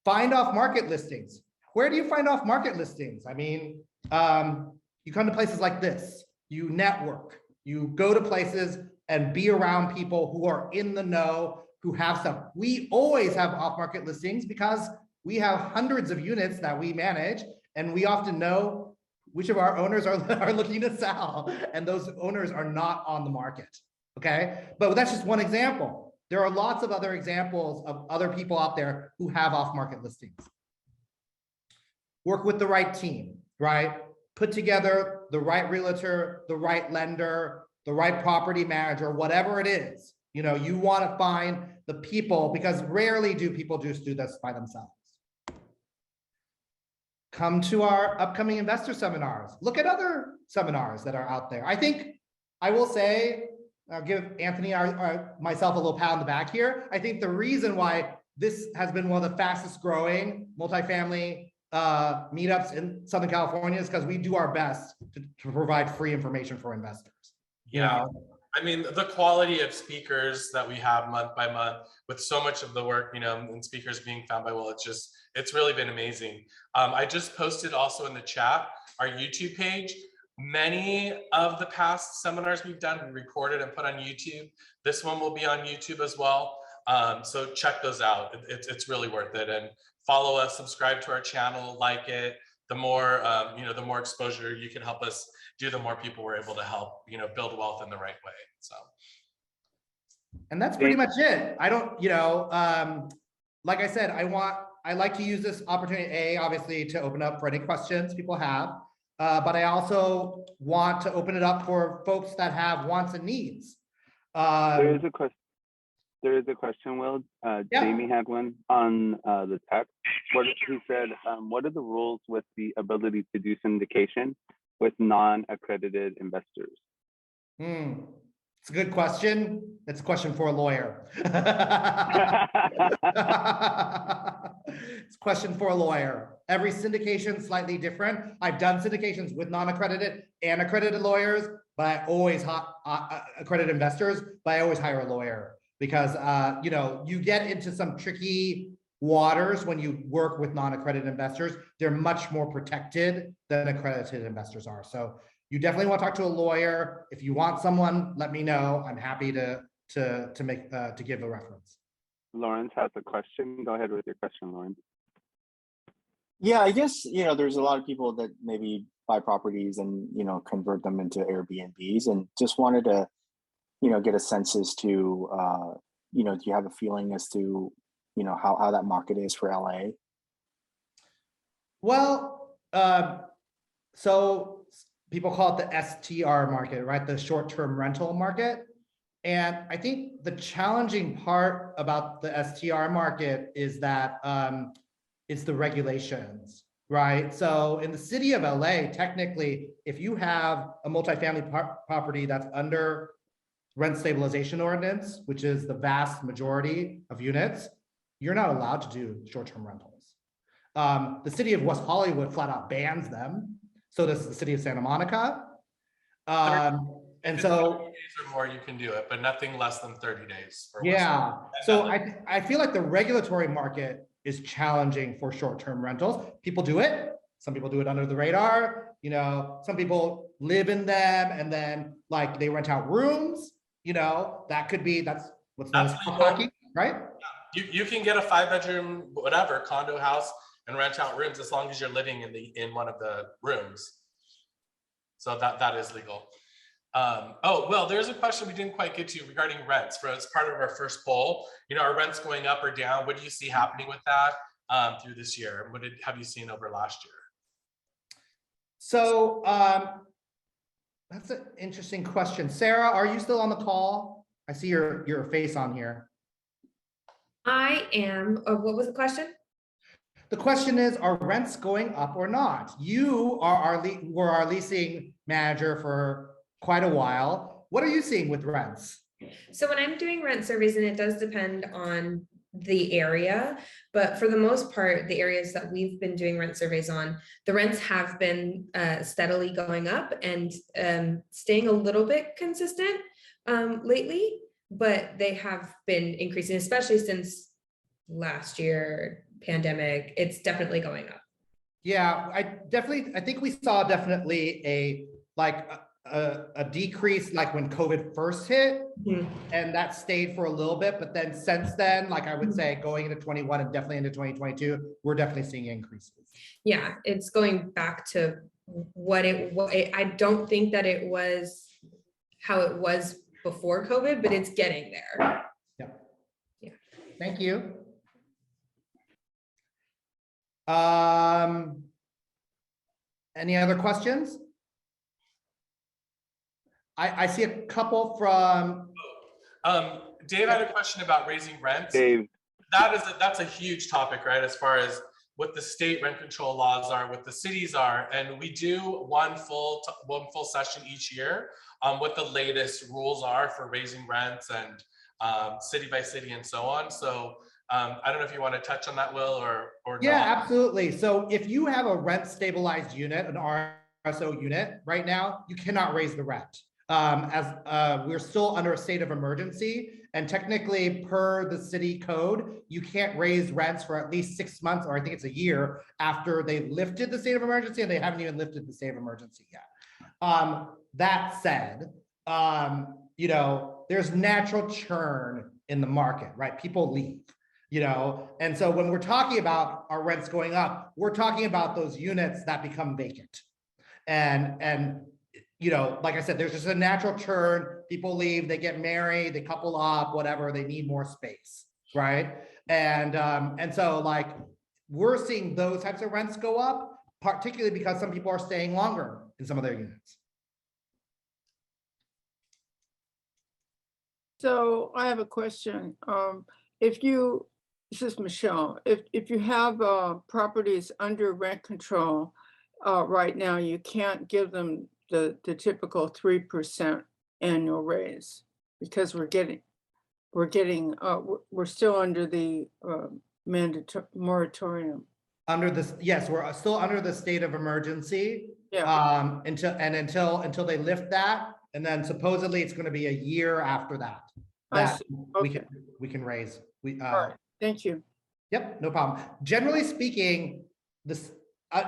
Speaker 2: Find off market listings. Where do you find off market listings? I mean, you come to places like this, you network, you go to places and be around people who are in the know, who have stuff. We always have off market listings because we have hundreds of units that we manage, and we often know which of our owners are looking to sell, and those owners are not on the market, okay? But that's just one example. There are lots of other examples of other people out there who have off-market listings. Work with the right team, right? Put together the right realtor, the right lender, the right property manager, whatever it is. You know, you want to find the people, because rarely do people just do this by themselves. Come to our upcoming investor seminars. Look at other seminars that are out there. I think I will say, I'll give Anthony myself a little pat on the back here. I think the reason why this has been one of the fastest growing multifamily meetups in Southern California is because we do our best to provide free information for investors.
Speaker 1: Yeah. I mean, the quality of speakers that we have month by month, with so much of the work, you know, and speakers being found by Will, it's really been amazing. I just posted also in the chat our YouTube page. Many of the past seminars we've done, we recorded and put on YouTube. This one will be on YouTube as well. So check those out. It's really worth it. And follow us, subscribe to our channel, like it. The more, you know, the more exposure you can help us do, the more people we're able to help, you know, build wealth in the right way. So.
Speaker 2: And that's pretty much it. I don't, you know, like I said, I like to use this opportunity, obviously, to open up for any questions people have. But I also want to open it up for folks that have wants and needs.
Speaker 9: There is a question. There is a question, Will.
Speaker 2: Yeah.
Speaker 9: Jamie had one on the text. He said, what are the rules with the ability to do syndication with non-accredited investors?
Speaker 2: It's a good question. It's a question for a lawyer. It's a question for a lawyer. Every syndication slightly different. I've done syndications with non-accredited and accredited lawyers, but I always accredited investors, but I always hire a lawyer because you know, you get into some tricky waters when you work with non-accredited investors. They're much more protected than accredited investors are. So you definitely want to talk to a lawyer. If you want someone, let me know. I'm happy to give a reference.
Speaker 9: Lawrence has a question. Go ahead with your question, Lawrence.
Speaker 3: Yeah, I guess, there's a lot of people that maybe buy properties and, convert them into Airbnbs, and just wanted to, get a sense as to, do you have a feeling as to, how that market is for LA?
Speaker 2: Well, so people call it the STR market, right? The short-term rental market. And I think the challenging part about the STR market is that it's the regulations, right? So in the city of LA, technically, if you have a multifamily property that's under rent stabilization ordinance, which is the vast majority of units, you're not allowed to do short-term rentals. The city of West Hollywood flat out bans them. So does the city of Santa Monica. And so
Speaker 1: 30 days or more, you can do it, but nothing less than 30 days.
Speaker 2: Yeah. So I feel like the regulatory market is challenging for short-term rentals. People do it. Some people do it under the radar. Some people live in them and then like they rent out rooms. That's what's known as hacking, right?
Speaker 1: You can get a 5-bedroom, whatever, condo house and rent out rooms as long as you're living in one of the rooms. So that is legal. Well, there's a question we didn't quite get to regarding rents. As part of our first poll, are rents going up or down? What do you see happening with that through this year? What have you seen over last year?
Speaker 2: So that's an interesting question. Sarah, are you still on the call? I see your face on here.
Speaker 10: I am. What was the question?
Speaker 2: The question is, are rents going up or not? You were our leasing manager for quite a while. What are you seeing with rents?
Speaker 10: So when I'm doing rent surveys, and it does depend on the area, but for the most part, the areas that we've been doing rent surveys on, the rents have been steadily going up and staying a little bit consistent lately, but they have been increasing, especially since last year, pandemic. It's definitely going up.
Speaker 2: Yeah, I think we saw definitely a decrease like when COVID first hit, and that stayed for a little bit, but then since then, like I would say going into 21 and definitely into 2022, we're definitely seeing increases. Yeah,
Speaker 10: it's going back to what I don't think that it was how it was before COVID, but it's getting there. Yeah.
Speaker 2: Thank you. Any other questions? I see a couple from.
Speaker 1: Dave had a question about raising rent.
Speaker 9: Dave.
Speaker 1: That's a huge topic, right? As far as what the state rent control laws are, what the cities are, and we do one full session each year on what the latest rules are for raising rents and city by city and so on. So I don't know if you want to touch on that, Will, or
Speaker 2: yeah,
Speaker 1: not.
Speaker 2: absolutely. So if you have a rent stabilized unit, an RSO unit right now, you cannot raise the rent. As we're still under a state of emergency, and technically per the city code, you can't raise rents for at least 6 months, or I think it's a year after they lifted the state of emergency, and they haven't even lifted the state of emergency yet. That said, there's natural churn in the market, right? People leave, and so when we're talking about our rents going up, we're talking about those units that become vacant. And like I said, there's just a natural churn. People leave, they get married, they couple up, whatever, they need more space, right? And so like we're seeing those types of rents go up, particularly because some people are staying longer in some of their units.
Speaker 11: So I have a question. This is Michelle, if you have properties under rent control right now, you can't give them the typical 3% annual raise because we're still under the mandatory moratorium?
Speaker 2: Under this, yes, we're still under the state of emergency.
Speaker 11: Yeah.
Speaker 2: Until they lift that, and then supposedly it's going to be a year after that.
Speaker 11: I
Speaker 2: That
Speaker 11: see.
Speaker 2: we
Speaker 11: Okay.
Speaker 2: can raise.
Speaker 11: All right. Thank you.
Speaker 2: Yep, no problem. Generally speaking, this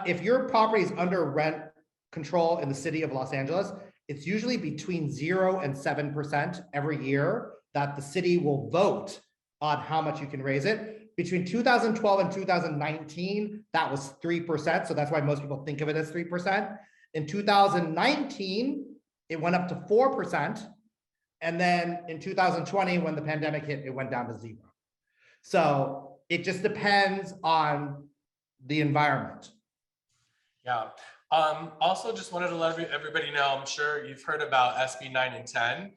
Speaker 2: if your property is under rent control in the city of Los Angeles, it's usually between 0 and 7% every year that the city will vote on how much you can raise it. Between 2012 and 2019, that was 3%. So that's why most people think of it as 3%. In 2019, it went up to 4%. And then in 2020, when the pandemic hit, it went down to 0. So it just depends on the environment.
Speaker 1: Yeah. Also, just wanted to let everybody know, I'm sure you've heard about SB 9 and 10.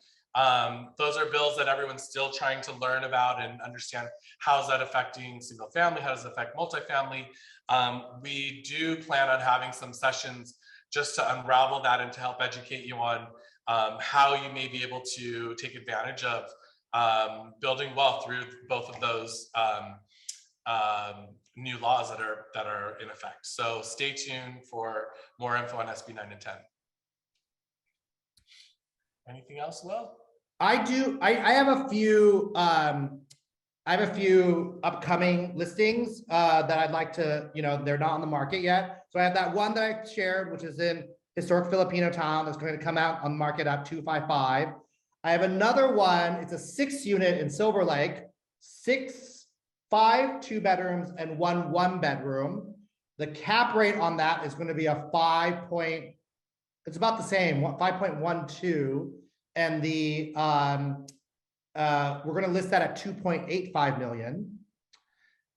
Speaker 1: Those are bills that everyone's still trying to learn about and understand how is that affecting single family, how does it affect multifamily. We do plan on having some sessions just to unravel that and to help educate you on how you may be able to take advantage of building wealth through both of those new laws that are in effect. So stay tuned for more info on SB 9 and 10. Anything else, Will?
Speaker 2: I do. I have a few. I have a few upcoming listings that I'd like to. They're not on the market yet. So I have that one that I shared, which is in historic Filipino town. That's going to come out on the market at 255. I have another one. It's a 6-unit in Silver Lake. 5 2-bedrooms and 1 1-bedroom. The cap rate on that is going to be a 5. It's about the same, 5.12. And the we're going to list that at 2.85 million.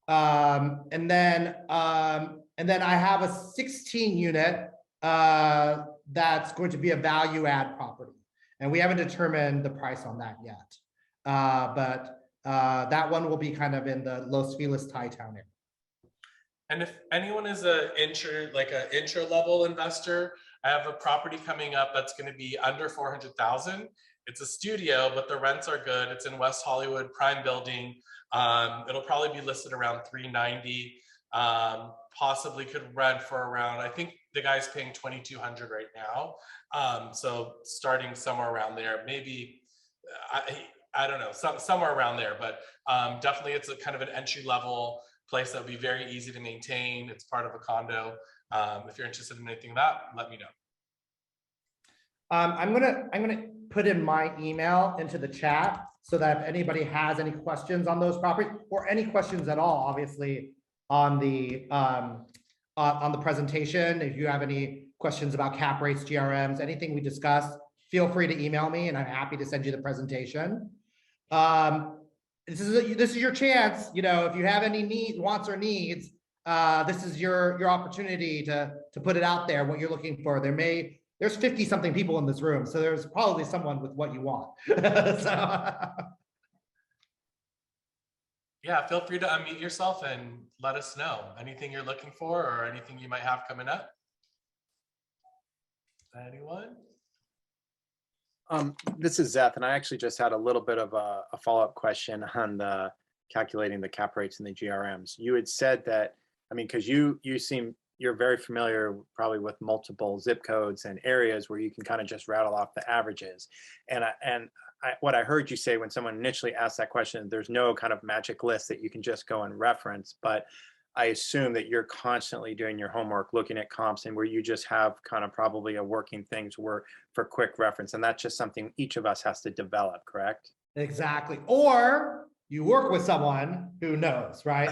Speaker 2: And then I have a 16-unit that's going to be a value add property, and we haven't determined the price on that yet. But that one will be kind of in the Los Feliz Thai town area.
Speaker 1: And if anyone is an intro level investor, I have a property coming up that's going to be under 400,000. It's a studio, but the rents are good. It's in West Hollywood, prime building. It'll probably be listed around 390. Possibly could rent for around, I think the guy's paying 2,200 right now. So starting somewhere around there, maybe I don't know, somewhere around there, but definitely it's a kind of an entry level place that would be very easy to maintain. It's part of a condo. If you're interested in anything that, let me know.
Speaker 2: I'm gonna put in my email into the chat so that if anybody has any questions on those properties or any questions at all, obviously on the presentation, if you have any questions about cap rates, GRMs, anything we discussed, feel free to email me and I'm happy to send you the presentation. This is your chance, if you have any wants or needs, this is your opportunity to put it out there, what you're looking for. There's 50 something people in this room, so there's probably someone with what you want.
Speaker 1: Yeah, feel free to unmute yourself and let us know anything you're looking for or anything you might have coming up. Anyone?
Speaker 12: This is Zeth, and I actually just had a little bit of a follow-up question on the calculating the cap rates and the GRMs. You had said that, because you're very familiar probably with multiple zip codes and areas where you can kind of just rattle off the averages. And what I heard you say when someone initially asked that question, there's no kind of magic list that you can just go and reference, but I assume that you're constantly doing your homework, looking at comps, and where you just have kind of probably a working things for quick reference. And that's just something each of us has to develop, correct?
Speaker 2: Exactly. Or you work with someone who knows, right?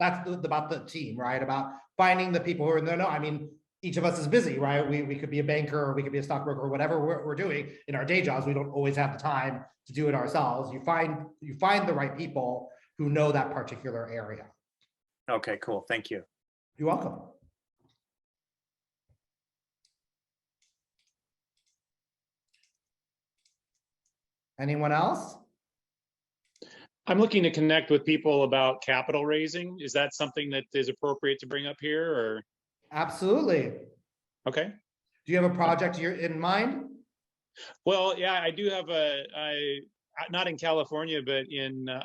Speaker 2: That's about the team, right? About finding the people who are in the know. Each of us is busy, right? We could be a banker or we could be a stockbroker or whatever we're doing in our day jobs. We don't always have the time to do it ourselves. You find the right people who know that particular area.
Speaker 12: Okay, cool. Thank you.
Speaker 2: You're welcome. Anyone else?
Speaker 13: I'm looking to connect with people about capital raising. Is that something that is appropriate to bring up here, or?
Speaker 2: Absolutely.
Speaker 13: Okay.
Speaker 2: Do you have a project in mind?
Speaker 13: Well, yeah, I do have not in California, but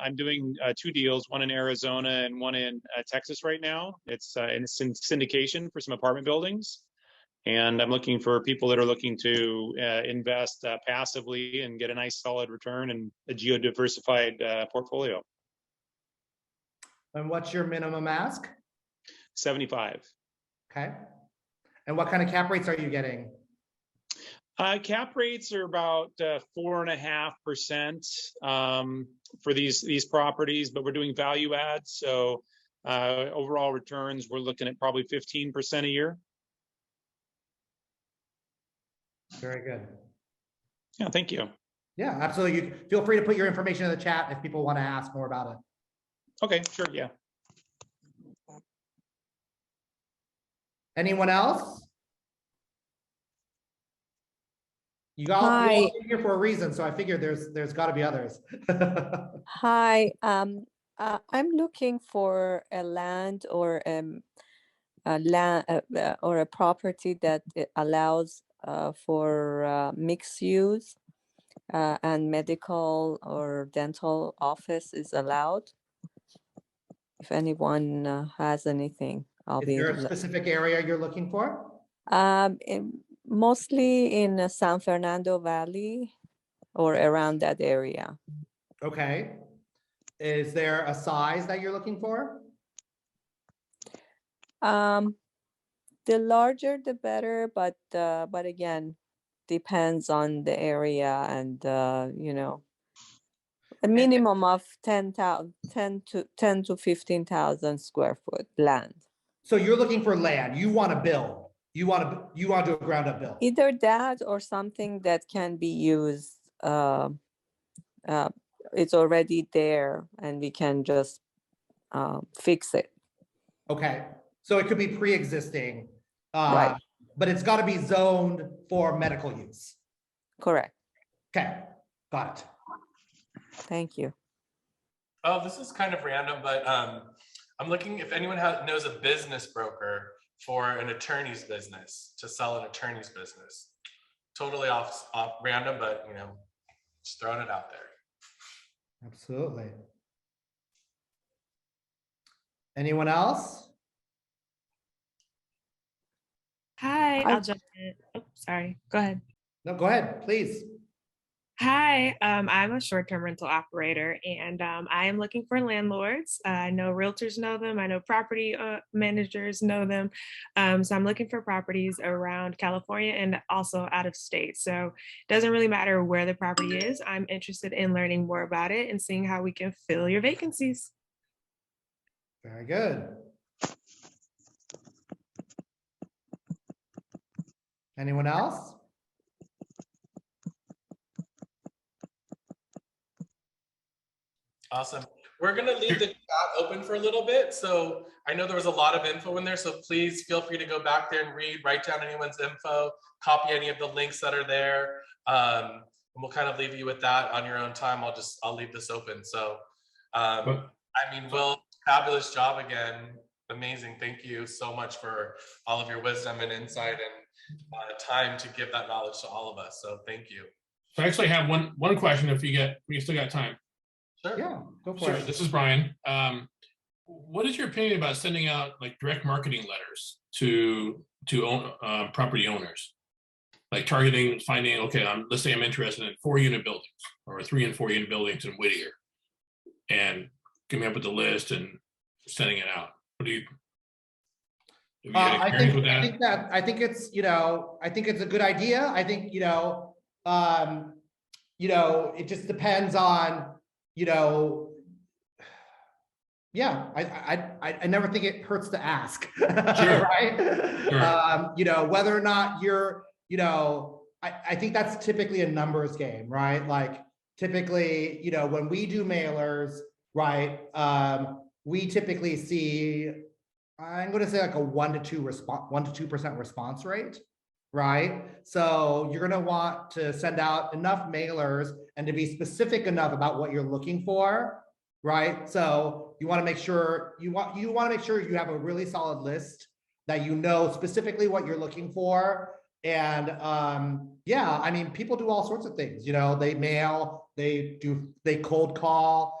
Speaker 13: I'm doing 2 deals, one in Arizona and one in Texas right now. It's in syndication for some apartment buildings. And I'm looking for people that are looking to invest passively and get a nice solid return and a geo-diversified portfolio.
Speaker 2: And what's your minimum ask?
Speaker 13: 75.
Speaker 2: Okay. And what kind of cap rates are you getting?
Speaker 13: Cap rates are about 4.5% for these properties, but we're doing value adds. So overall returns, we're looking at probably 15% a year.
Speaker 2: Very good.
Speaker 13: Yeah, thank you.
Speaker 2: Yeah, absolutely. You feel free to put your information in the chat if people want to ask more about it.
Speaker 13: Okay, sure, yeah.
Speaker 2: Anyone else? You all
Speaker 14: Hi.
Speaker 2: here for a reason, so I figured there's got to be others.
Speaker 14: Hi, I'm looking for a land or or a property that allows for mixed use and medical or dental office is allowed. If anyone has anything, I'll
Speaker 2: Is
Speaker 14: be.
Speaker 2: there a specific area you're looking for?
Speaker 14: Mostly in San Fernando Valley or around that area.
Speaker 2: Okay. Is there a size that you're looking for?
Speaker 14: The larger the better, but again, depends on the area and you know, a minimum of 10 to 15,000 square foot land.
Speaker 2: So you're looking for land. You want to build. You want to do a ground up build.
Speaker 14: Either that or something that can be used. It's already there and we can just fix it.
Speaker 2: Okay. So it could be pre-existing,
Speaker 14: Right.
Speaker 2: but it's got to be zoned for medical use.
Speaker 14: Correct.
Speaker 2: Okay. Got it.
Speaker 14: Thank you.
Speaker 1: Oh, this is kind of random, but I'm looking if anyone knows a business broker for an attorney's business, to sell an attorney's business. Totally off random, but you know, just throwing it out there.
Speaker 2: Absolutely. Anyone else?
Speaker 15: Hi, I'll jump in. Oh, sorry. Go ahead.
Speaker 2: No, go ahead, please.
Speaker 15: Hi, I'm a short-term rental operator, and I am looking for landlords. I know realtors know them. I know property managers know them. So I'm looking for properties around California and also out of state. So it doesn't really matter where the property is. I'm interested in learning more about it and seeing how we can fill your vacancies.
Speaker 2: Very good. Anyone else?
Speaker 1: Awesome. We're going to leave the chat open for a little bit. So I know there was a lot of info in there. So please feel free to go back there and read, write down anyone's info, copy any of the links that are there. And we'll kind of leave you with that on your own time. I'll leave this open. So, I mean, Will, fabulous job again. Amazing. Thank you so much for all of your wisdom and insight and time to give that knowledge to all of us. So thank you.
Speaker 16: So I actually have one question if you still got time.
Speaker 1: Sure.
Speaker 2: Yeah, go for
Speaker 16: Sure.
Speaker 2: it.
Speaker 16: This is Brian. What is your opinion about sending out like direct marketing letters to property owners? Like targeting, finding, okay, let's say I'm interested in 4-unit buildings or 3 and 4-unit buildings in Whittier, and coming up with the list and sending it out. What do you? Have you had experience with that?
Speaker 2: I think it's, you know, I think it's a good idea. I think, you know, it just depends on, you know, yeah, I never think it hurts to ask,
Speaker 16: Sure.
Speaker 2: right?
Speaker 16: Sure.
Speaker 2: You know, whether or not you're, you know, I think that's typically a numbers game, right? Like typically, you know, when we do mailers, right, we typically see, I'm going to say like a 1 to 2% response rate, right? So you're going to want to send out enough mailers and to be specific enough about what you're looking for, right? So you want to make sure you have a really solid list that you know specifically what you're looking for, And yeah, I mean, people do all sorts of things, you know, they mail, they cold call.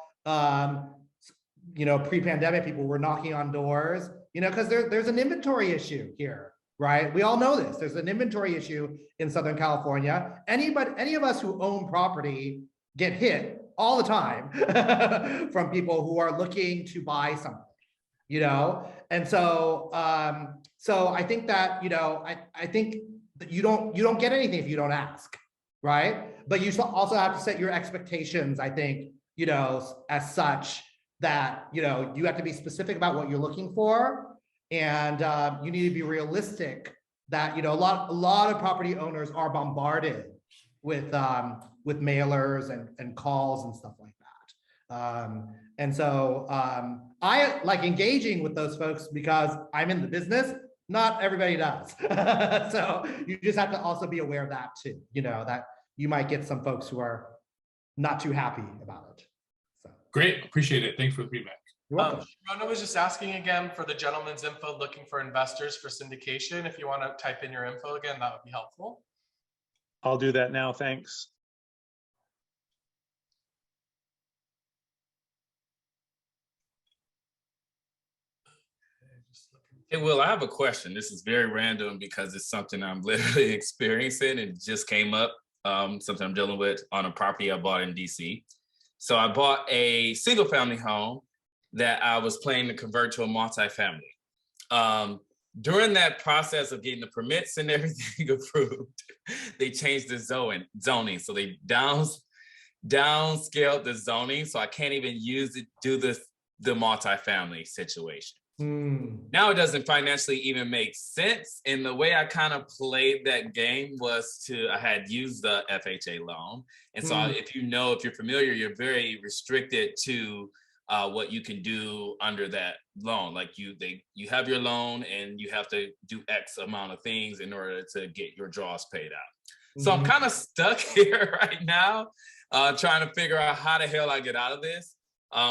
Speaker 2: You know, pre-pandemic, people were knocking on doors, you know, because there's an inventory issue here, right? We all know this. There's an inventory issue in Southern California. Any of us who own property get hit all the time from people who are looking to buy something, you know? And so, so I think that, you know, I think that you don't get anything if you don't ask, right? But you also have to set your expectations, I think, you know, as such that, you know, you have to be specific about what you're looking for. And you need to be realistic that, you know, a lot of property owners are bombarded with mailers and calls and stuff like that. And so I like engaging with those folks because I'm in the business. Not everybody does. So you just have to also be aware of that too, you know, that you might get some folks who are not too happy about it. So.
Speaker 16: Great, appreciate it. Thanks for the feedback.
Speaker 2: You're welcome.
Speaker 1: Rona was just asking again for the gentleman's info, looking for investors for syndication. If you want to type in your info again, that would be helpful.
Speaker 13: I'll do that now, thanks.
Speaker 17: Hey, Will, I have a question. This is very random because it's something I'm literally experiencing. It just came up, something I'm dealing with on a property I bought in DC. So I bought a single family home that I was planning to convert to a multifamily. During that process of getting the permits and everything approved, they changed the zoning. So they downscaled the zoning. So I can't even do the multifamily situation. Now it doesn't financially even make sense. And the way I kind of played that game was I had used the FHA loan. And so if you're familiar, you're very restricted to what you can do under that loan. Like you have your loan and you have to do X amount of things in order to get your draws paid out. So I'm kind of stuck here right now, trying to figure out how the hell I get out of this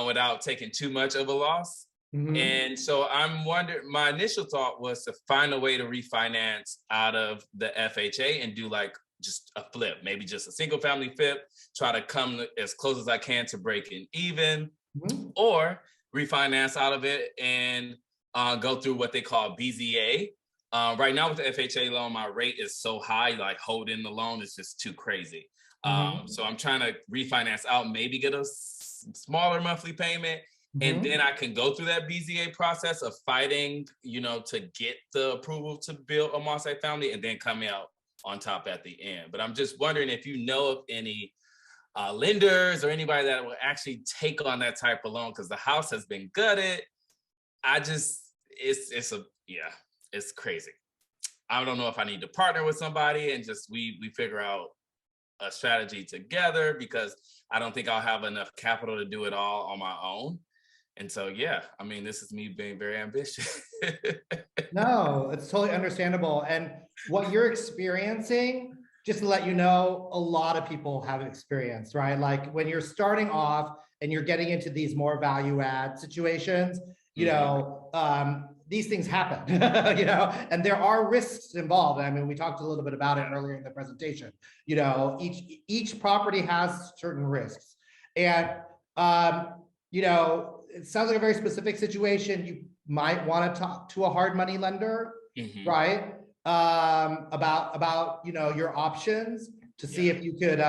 Speaker 17: without taking too much of a loss. And so I'm wondering, my initial thought was to find a way to refinance out of the FHA and do like just a flip, maybe just a single family flip, try to come as close as I can to breaking even, or refinance out of it and go through what they call BZA. Right now with the FHA loan, my rate is so high, like holding the loan is just too crazy. So I'm trying to refinance out, maybe get a smaller monthly payment. And then I can go through that BZA process of fighting, you know, to get the approval to build a multifamily and then coming out on top at the end. But I'm just wondering if you know of any lenders or anybody that will actually take on that type of loan, because the house has been gutted. It's crazy. I don't know if I need to partner with somebody and just we figure out a strategy together, because I don't think I'll have enough capital to do it all on my own. And so, yeah, I mean, this is me being very ambitious.
Speaker 2: No, it's totally understandable. And what you're experiencing, just to let you know, a lot of people have experienced, right? Like when you're starting off and you're getting into these more value add situations, you know, these things happen, you know, and there are risks involved. I mean, we talked a little bit about it earlier in the presentation. You know, each property has certain risks. And, you know, it sounds like a very specific situation. You might want to talk to a hard money lender, right? About, you know, your options to see if you could,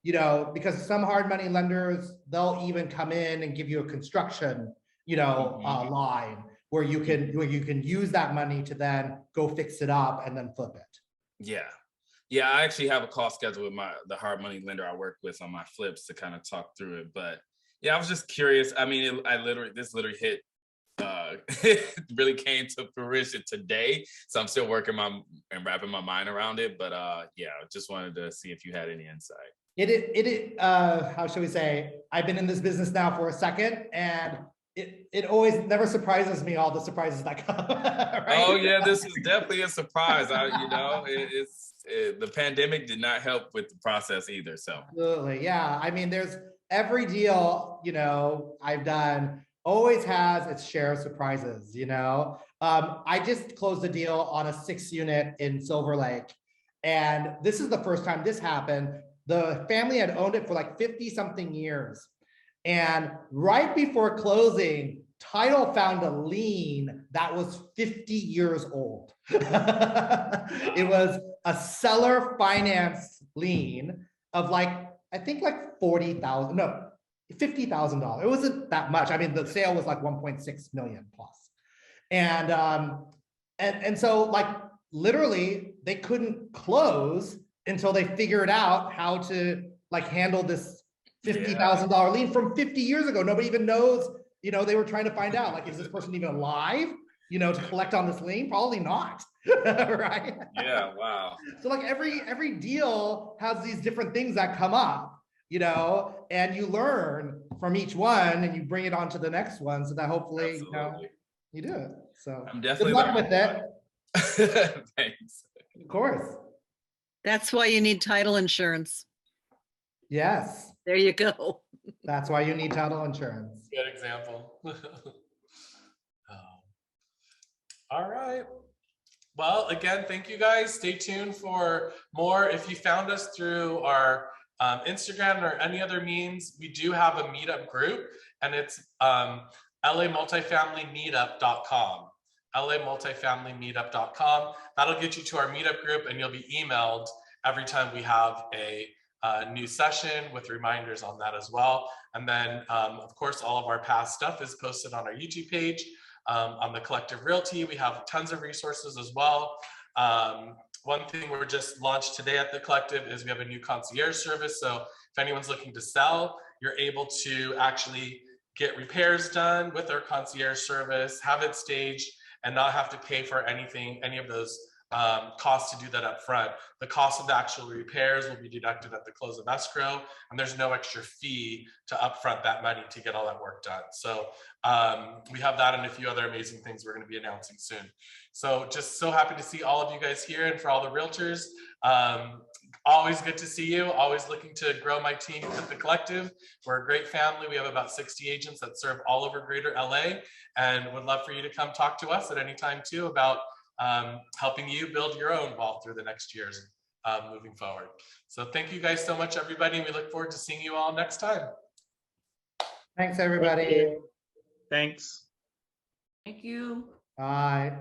Speaker 2: you know, because some hard money lenders, they'll even come in and give you a construction, you know, line where you can use that money to then go fix it up and then flip it.
Speaker 17: Yeah, I actually have a call scheduled with the hard money lender I work with on my flips to kind of talk through it. But yeah, I was just curious. I mean, this literally hit, it really came to fruition today. So I'm still working and wrapping my mind around it. But yeah, just wanted to see if you had any insight.
Speaker 2: How should we say? I've been in this business now for a second, and it always never surprises me, all the surprises that come. Right?
Speaker 17: Oh yeah, this is definitely a surprise. You know, the pandemic did not help with the process either. So
Speaker 2: absolutely, yeah. I mean, there's every deal, you know, I've done always has its share of surprises, you know. I just closed a deal on a 6-unit in Silver Lake, And this is the first time this happened. The family had owned it for like 50 something years. And right before closing, title found a lien that was 50 years old. It was a seller finance lien of like, I think like 40,000, no, $50,000. It wasn't that much. I mean, the sale was like 1.6 million plus. And so like literally they couldn't close until they figured out how to like handle this $50,000 lien from 50 years ago. Nobody even knows, you know, they were trying to find out, like, is this person even alive, you know, to collect on this lien? Probably not, right?
Speaker 17: Yeah, wow.
Speaker 2: So like every deal has these different things that come up, you know, and you learn from each one and you bring it on to the next one so that hopefully, you know, you do it. So
Speaker 17: I'm definitely
Speaker 2: good luck with
Speaker 17: learning.
Speaker 2: it.
Speaker 17: Thanks.
Speaker 2: Of course.
Speaker 7: That's why you need title insurance.
Speaker 2: Yes.
Speaker 7: There you go.
Speaker 2: That's why you need title insurance.
Speaker 1: Good example. All right. Well, again, thank you guys. Stay tuned for more. If you found us through our Instagram or any other means, we do have a meetup group, and it's lamultifamilymeetup.com. lamultifamilymeetup.com. That'll get you to our meetup group, and you'll be emailed every time we have a new session with reminders on that as well. And then, of course, all of our past stuff is posted on our YouTube page. On the Collective Realty, we have tons of resources as well. One thing we're just launched today at the Collective is we have a new concierge service. So if anyone's looking to sell, you're able to actually get repairs done with our concierge service, have it staged, and not have to pay for anything, any of those costs to do that up front. The cost of the actual repairs will be deducted at the close of escrow, and there's no extra fee to upfront that money to get all that work done. So we have that and a few other amazing things we're going to be announcing soon. So just so happy to see all of you guys here, and for all the realtors, always good to see you. Always looking to grow my team at the Collective. We're a great family. We have about 60 agents that serve all over greater LA, and would love for you to come talk to us at any time too about helping you build your own wealth through the next years moving forward. So thank you guys so much, everybody. We look forward to seeing you all next time.
Speaker 2: Thanks, everybody.
Speaker 13: Thanks.
Speaker 5: Thank you.
Speaker 2: Bye.